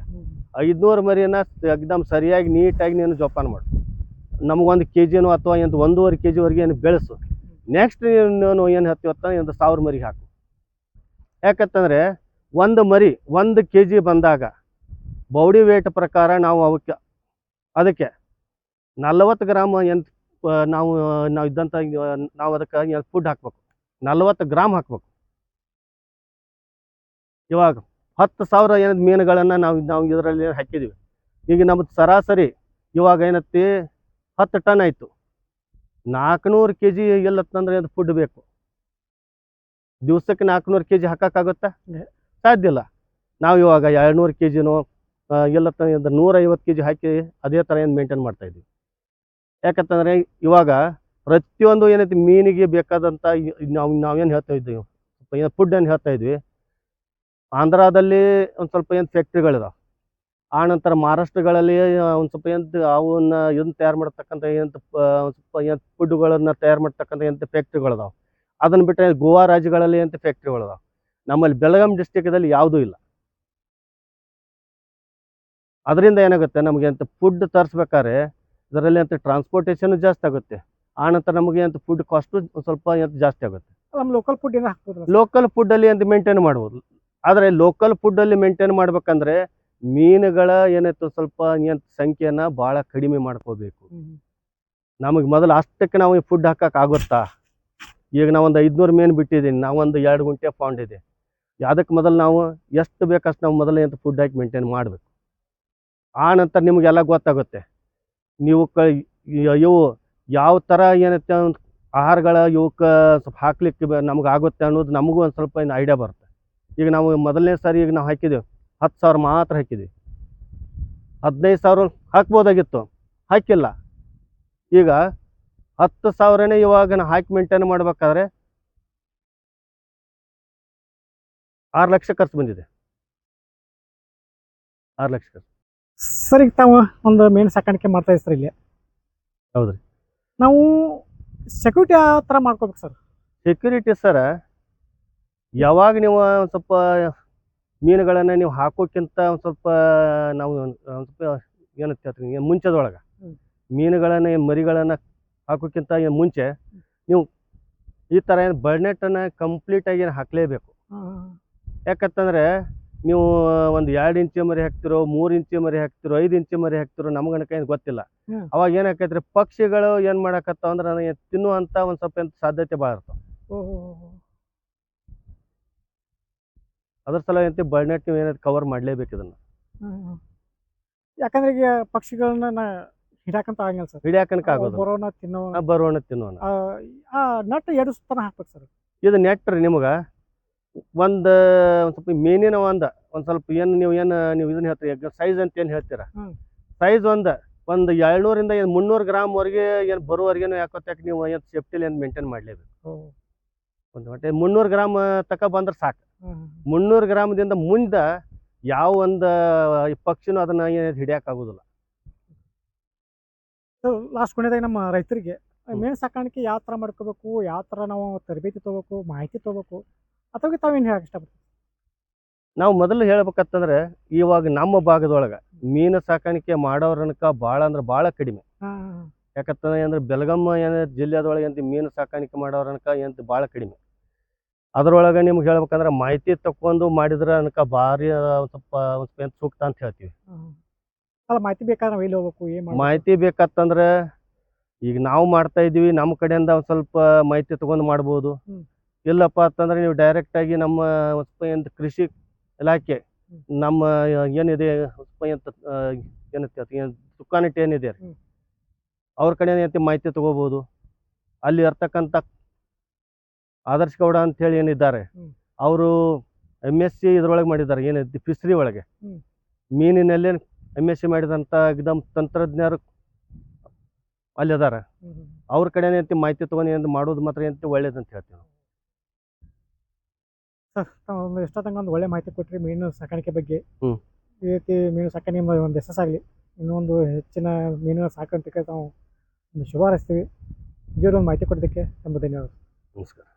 500 ಮರಿನ ಎಕ್ದಮ್ ಸರಿಯಾಗಿ ನೀಟಾಗಿ ನೀನು ಜೋಪಾನ ಮಾಡು. ನಮಗೊಂದು ಕೆಜಿನೋ ಅಥವಾ ಒಂದು 1.5 kg ಏನು ಬೆಳೆಸು. ನೆಕ್ಸ್ಟ್ ನೀನು ಏನು ಹೇಳ್ತೀವತ್ತ 1,000 ಮರಿಗೆ ಹಾಕು. ಯಾಕಂತಂದರೆ ಒಂದು ಮರಿ 1 kg ಬಂದಾಗ ಬೌಡಿ ವೇಟ್ ಪ್ರಕಾರ ನಾವು ಅದಕ್ಕೆ 40 ಗ್ರಾಮ್ ನಾವು ಇದ್ದಂಥ ನಾವು ಅದಕ್ಕೆ ಫುಡ್ ಹಾಕ್ಬೇಕು. 40 ಗ್ರಾಮ್ ಹಾಕ್ಬೇಕು. ಇವಾಗ 10,000 ಏನದು ಮೀನುಗಳನ್ನು ನಾವು ಇದರಲ್ಲಿ ಹಾಕಿದ್ದೀವಿ. ಈಗ ನಮ್ಮದು ಸರಾಸರಿ ಇವಾಗ ಏನತ್ತಿ 10 ಟನ್ ಆಯಿತು. 400 kg ಎಲ್ಲತ್ತಂದ್ರೆ ಅದು ಫುಡ್ ಬೇಕು. ದಿವಸಕ್ಕೆ 400 kg ಹಾಕೋಕ್ಕಾಗುತ್ತಾ? ಸಾಧ್ಯ ಇಲ್ಲ. ನಾವು ಇವಾಗ 200 kgನೋ ಎಲ್ಲತ್ತ 150 kg ಹಾಕಿ ಅದೇ ಥರ ಏನು ಮೇಂಟೈನ್ ಮಾಡ್ತಾಯಿದ್ವಿ. ಯಾಕಂತಂದರೆ ಇವಾಗ ಪ್ರತಿಯೊಂದು ಏನೈತಿ ಮೀನಿಗೆ ಬೇಕಾದಂಥ ನಾವೇನು ಹೇಳ್ತಾ ಇದ್ದೀವಿ ಫುಡ್ ಏನು ಹೇಳ್ತಾ ಇದ್ವಿ. ಆಂಧ್ರದಲ್ಲಿ ಒಂದು ಸ್ವಲ್ಪ ಏನು ಫ್ಯಾಕ್ಟ್ರಿಗಳಿದಾವೆ. ಆನಂತರ ಮಹಾರಾಷ್ಟ್ರಗಳಲ್ಲಿ ಒಂದು ಸ್ವಲ್ಪ ಅವನ್ನ ತಯಾರು ಮಾಡ್ತಕ್ಕಂಥ ಸ್ವಲ್ಪ ಫುಡ್ಗಳನ್ನು ತಯಾರು ಮಾಡ್ತಕ್ಕಂಥ ಫ್ಯಾಕ್ಟ್ರಿಗಳಿದಾವೆ. ಅದನ್ನು ಬಿಟ್ಟರೆ ಗೋವಾ ರಾಜ್ಯಗಳಲ್ಲಿ ಫ್ಯಾಕ್ಟ್ರಿಗಳಿದಾವೆ. ನಮ್ಮಲ್ಲಿ ಬೆಳಗಾಂ ಡಿಸ್ಟಿಕ್ದಲ್ಲಿ ಯಾವುದೂ ಇಲ್ಲ. ಅದರಿಂದ ಏನಾಗುತ್ತೆ ನಮಗೆ ಫುಡ್ ತರಿಸ್ಬೇಕಾದ್ರೆ ಇದರಲ್ಲಿ ಟ್ರಾನ್ಸ್ಪೋರ್ಟೇಷನ್ ಜಾಸ್ತಿ ಆಗುತ್ತೆ. ಆನಂತರ ನಮಗೆ ಫುಡ್ ಕಾಸ್ಟು ಸ್ವಲ್ಪ ಜಾಸ್ತಿ ಆಗುತ್ತೆ. ನಮ್ಮ ಲೋಕಲ್ ಫುಡ್ ಏನು ಹಾಕ್ಬೋದು? ಲೋಕಲ್ ಫುಡ್ಡಲ್ಲಿ ಮೇಂಟೈನ್ ಮಾಡ್ಬೋದು. ಆದರೆ ಲೋಕಲ್ ಫುಡ್ಡಲ್ಲಿ ಮೇಂಟೈನ್ ಮಾಡ್ಬೇಕಂದ್ರೆ ಮೀನುಗಳ ಸ್ವಲ್ಪ ಸಂಖ್ಯೆಯನ್ನು ಭಾಳ ಕಡಿಮೆ ಮಾಡ್ಕೋಬೇಕು. ನಮಗೆ ಮೊದಲು ಅಷ್ಟಕ್ಕೆ ನಾವು ಫುಡ್ ಹಾಕೋಕ್ಕಾಗುತ್ತಾ? ಈಗ ನಾವೊಂದು 500 ಮೀನು ಬಿಟ್ಟಿದ್ದೀನಿ, ನಾವೊಂದು 2 ಗುಂಟೆ ಫೌಂಡ್ ಇದೆ. ಅದಕ್ಕೆ ಮೊದಲು ನಾವು ಎಷ್ಟು ಬೇಕಷ್ಟು ನಾವು ಮೊದಲೇ ಫುಡ್ ಹಾಕಿ ಮೇಂಟೈನ್ ಮಾಡಬೇಕು. ಆ ನಂತರ ನಿಮಗೆಲ್ಲ ಗೊತ್ತಾಗುತ್ತೆ ನೀವು ಇವು ಯಾವ ಥರ ಆಹಾರಗಳ ಇವಕ್ಕೆ ಸ್ವಲ್ಪ ಹಾಕ್ಲಿಕ್ಕೆ ನಮ್ಗೆ ಆಗುತ್ತೆ ಅನ್ನೋದು ನಮಗೂ ಒಂದು ಸ್ವಲ್ಪ ಐಡಿಯಾ ಬರುತ್ತೆ. ಈಗ ನಾವು ಮೊದಲನೇ ಸಾರಿ ಈಗ ನಾವು ಹಾಕಿದ್ದೇವೆ 10,000 ಮಾತ್ರ ಹಾಕಿದ್ವಿ. 15,000 ಹಾಕ್ಬೋದಾಗಿತ್ತು, ಹಾಕಿಲ್ಲ. ಈಗ 10,000ನೇ ಇವಾಗ ನಾವು ಹಾಕಿ ಮೇಂಟೈನ್ ಮಾಡಬೇಕಾದ್ರೆ 6 ಲಕ್ಷ ಖರ್ಚು ಬಂದಿದೆ. 6 ಲಕ್ಷ ಖರ್ಚು. ಸರ್ ಈಗ ತಾವು ಒಂದು ಮೀನು ಸಾಕಾಣಿಕೆ ಮಾಡ್ತಾ ಇದ್ದೀರಿ ಇಲ್ಲಿ. ಹೌದ್ರಿ. ನಾವು ಸೆಕ್ಯೂರಿಟಿ ಯಾವ ಥರ ಮಾಡ್ಕೋಬೇಕು ಸರ್? ಸೆಕ್ಯೂರಿಟಿ ಸರ, ಯಾವಾಗ ನೀವು ಒಂದು ಸ್ವಲ್ಪ ಮೀನುಗಳನ್ನು ನೀವು ಹಾಕೋಕ್ಕಿಂತ ಒಂದು ಸ್ವಲ್ಪ ನಾವು ಒಂದು ಸ್ವಲ್ಪ ಏನಂತ ಹೇಳ್ತೀವಿ ಮುಂಚೆದೊಳಗೆ ಮೀನುಗಳನ್ನು ಮರಿಗಳನ್ನು ಹಾಕೋಕ್ಕಿಂತ ಮುಂಚೆ ನೀವು ಈ ಥರ ಬರ್ನೆಟನ್ನು ಕಂಪ್ಲೀಟಾಗಿ ಹಾಕಲೇಬೇಕು. ಯಾಕಂತಂದರೆ ನೀವು ಒಂದು 2 ಇಂಚು ಮರಿ ಹಾಕ್ತಿರೋ, 3 ಇಂಚು ಮರಿ ಹಾಕ್ತಿರೋ, 5 ಇಂಚು ಮರಿ ಹಾಕ್ತಿರೋ ನಮ್ಗೆ ಗೊತ್ತಿಲ್ಲ. ಅವಾಗ ಏನಾಕೈತ್ರಿ ಪಕ್ಷಿಗಳು ಏನು ಮಾಡಕತ್ತಾವ ಅಂದ್ರೆ ನನಗೆ ತಿನ್ನುವಂಥ ಒಂದು ಸ್ವಲ್ಪ ಸಾಧ್ಯತೆ ಭಾಳ ಇರ್ತಾವೆ. ಅದ್ರ ಸಲ ಬರ್ನೆಟ್ ನೀವು ಏನಾದ್ರು ಕವರ್ ಮಾಡಲೇಬೇಕು ಇದನ್ನು. ಯಾಕಂದ್ರೆ ಈಗ ಪಕ್ಷಿಗಳನ್ನ ಹಿಡಾಕಂತ ಆಗಂಗಿಲ್ಲ ಸರ್. ಹಿಡಿಯಾಕನಕ ಆಗೋದು ಬರೋನ ತಿನ್ನೋನ ಬರೋಣ ತಿನ್ನೋಣ. ಆ ನಟ್ ಎರಡು ಸುತ್ತನ ಹಾಕ್ಬೇಕು ಸರ್. ಇದು ನೆಟ್ರಿ ನಿಮ್ಗೆ ಒಂದು ಸ್ವಲ್ಪ ಮೀನಿನ ಒಂದು ಸ್ವಲ್ಪ ನೀವು ಇದನ್ನ ಹೇಳ್ತೀರಿ ಸೈಜ್ ಅಂತ ಏನು ಹೇಳ್ತೀರಾ, ಸೈಜ್ ಒಂದು 200 ಇಂದ 300 ಗ್ರಾಮ್ವರೆಗೆ ಏನು ಬರೋವರೆಗೇನು ಯಾಕೆ ನೀವು ಏನು ಸೇಫ್ಟಿಲಿ ಏನು ಮೇಂಟೈನ್ ಮಾಡಲೇಬೇಕು. ಒಂದು ಹೊಟ್ಟೆ 300 ಗ್ರಾಮ್ ತಕ ಬಂದ್ರೆ ಸಾಕು. 300 ಗ್ರಾಮದಿಂದ ಮುಂದೆ ಯಾವ ಒಂದು ಪಕ್ಷಿನೂ ಅದನ್ನ ಹಿಡಿಯೋಕ್ಕಾಗೋದಿಲ್ಲ. ಲಾಸ್ಟ್ ಕೊನೆದಾಗ ನಮ್ಮ ರೈತರಿಗೆ ಮೇನು ಸಾಕಾಣಿಕೆ ಯಾವ ಥರ ಮಾಡ್ಕೋಬೇಕು, ಯಾವ ಥರ ನಾವು ತರಬೇತಿ ತೊಗೋಬೇಕು, ಮಾಹಿತಿ ತೊಗೋಬೇಕು, ಅಥವಾ ತಾವೇನು ಹೇಳಕ್ಕೆ ಇಷ್ಟಪಡ್ತೀವಿ? ನಾವು ಮೊದಲು ಹೇಳ್ಬೇಕಂತಂದ್ರೆ ಇವಾಗ ನಮ್ಮ ಭಾಗದೊಳಗೆ ಮೀನು ಸಾಕಾಣಿಕೆ ಮಾಡೋರನಕ ಭಾಳ ಅಂದ್ರೆ ಭಾಳ ಕಡಿಮೆ. ಯಾಕಂತಂದ್ರೆ ಅಂದ್ರೆ ಬೆಳಗಾಂ ಜಿಲ್ಲೆದೊಳಗೆ ಅಂತ ಮೀನು ಸಾಕಾಣಿಕೆ ಮಾಡೋರನಕ ಎಂತ ಭಾಳ ಕಡಿಮೆ. ಅದರೊಳಗೆ ನಿಮ್ಗೆ ಹೇಳ್ಬೇಕಂದ್ರೆ ಮಾಹಿತಿ ತಕೊಂಡು ಮಾಡಿದ್ರೆ ಅನ್ಕ ಭಾರಿ ಸ್ವಲ್ಪ ಸೂಕ್ತ ಅಂತ ಹೇಳ್ತೀವಿ. ಅಲ್ಲ ಮಾಹಿತಿ ಬೇಕಾದ್ರೆ ನಾವು ಎಲ್ಲಿ ಹೋಗ್ಬೇಕು, ಏನು ಮಾಹಿತಿ ಬೇಕಂತಂದ್ರೆ ಈಗ ನಾವು ಮಾಡ್ತಾ ಇದ್ದೀವಿ, ನಮ್ಮ ಕಡೆಯಿಂದ ಒಂದು ಸ್ವಲ್ಪ ಮಾಹಿತಿ ತಗೊಂಡು ಮಾಡ್ಬೋದು. ಇಲ್ಲಪ್ಪ ಅಂತಂದ್ರೆ ನೀವು ಡೈರೆಕ್ಟಾಗಿ ನಮ್ಮ ಏನು ಕೃಷಿ ಇಲಾಖೆ ನಮ್ಮ ಏನಿದೆ ಏನು ದುಕಾನಿಟ್ಟು ಏನಿದೆ ಅವ್ರ ಕಡೆ ಏನಂತ ಮಾಹಿತಿ ತಗೋಬೋದು. ಅಲ್ಲಿ ಇರ್ತಕ್ಕಂಥ ಆದರ್ಶ್ ಗೌಡ ಅಂತೇಳಿ ಏನಿದ್ದಾರೆ ಅವರು MSc ಇದ್ರೊಳಗೆ ಮಾಡಿದ್ದಾರೆ, ಏನಿದೆ ಫಿಶ್ರಿ ಒಳಗೆ ಮೀನಿನಲ್ಲೇ MSc ಮಾಡಿದಂಥ ಎಕ್ದಮ್ ತಂತ್ರಜ್ಞರು ಅಲ್ಲಿ ಅದಾರ. ಅವ್ರ ಕಡೆ ಏನಂತ ಮಾಹಿತಿ ತಗೊಂಡು ಏನು ಮಾಡೋದು ಮಾತ್ರ ಏನಂತ ಒಳ್ಳೇದಂತ ಹೇಳ್ತೀವಿ ನಾವು. ಸರ್ ಎಷ್ಟೊತ್ತಂಗ ಒಂದು ಒಳ್ಳೆ ಮಾಹಿತಿ ಕೊಟ್ಟರೆ ಮೀನು ಸಾಕಾಣಿಕೆ ಬಗ್ಗೆ. ಈ ರೀತಿ ಮೀನು ಸಾಕಾಣಿಕೆ ಒಂದು ಯಶಸ್ಸಾಗಲಿ, ಇನ್ನೊಂದು ಹೆಚ್ಚಿನ ಮೀನುಗಳ ಸಾಕಾಣಿಕೆ ನಾವು ಒಂದು ಶುಭ ಹಾರೈಸ್ತೀವಿ. ಒಂದು ಮಾಹಿತಿ ಕೊಡೋದಕ್ಕೆ ತುಂಬ ಧನ್ಯವಾದ. ನಮಸ್ಕಾರ.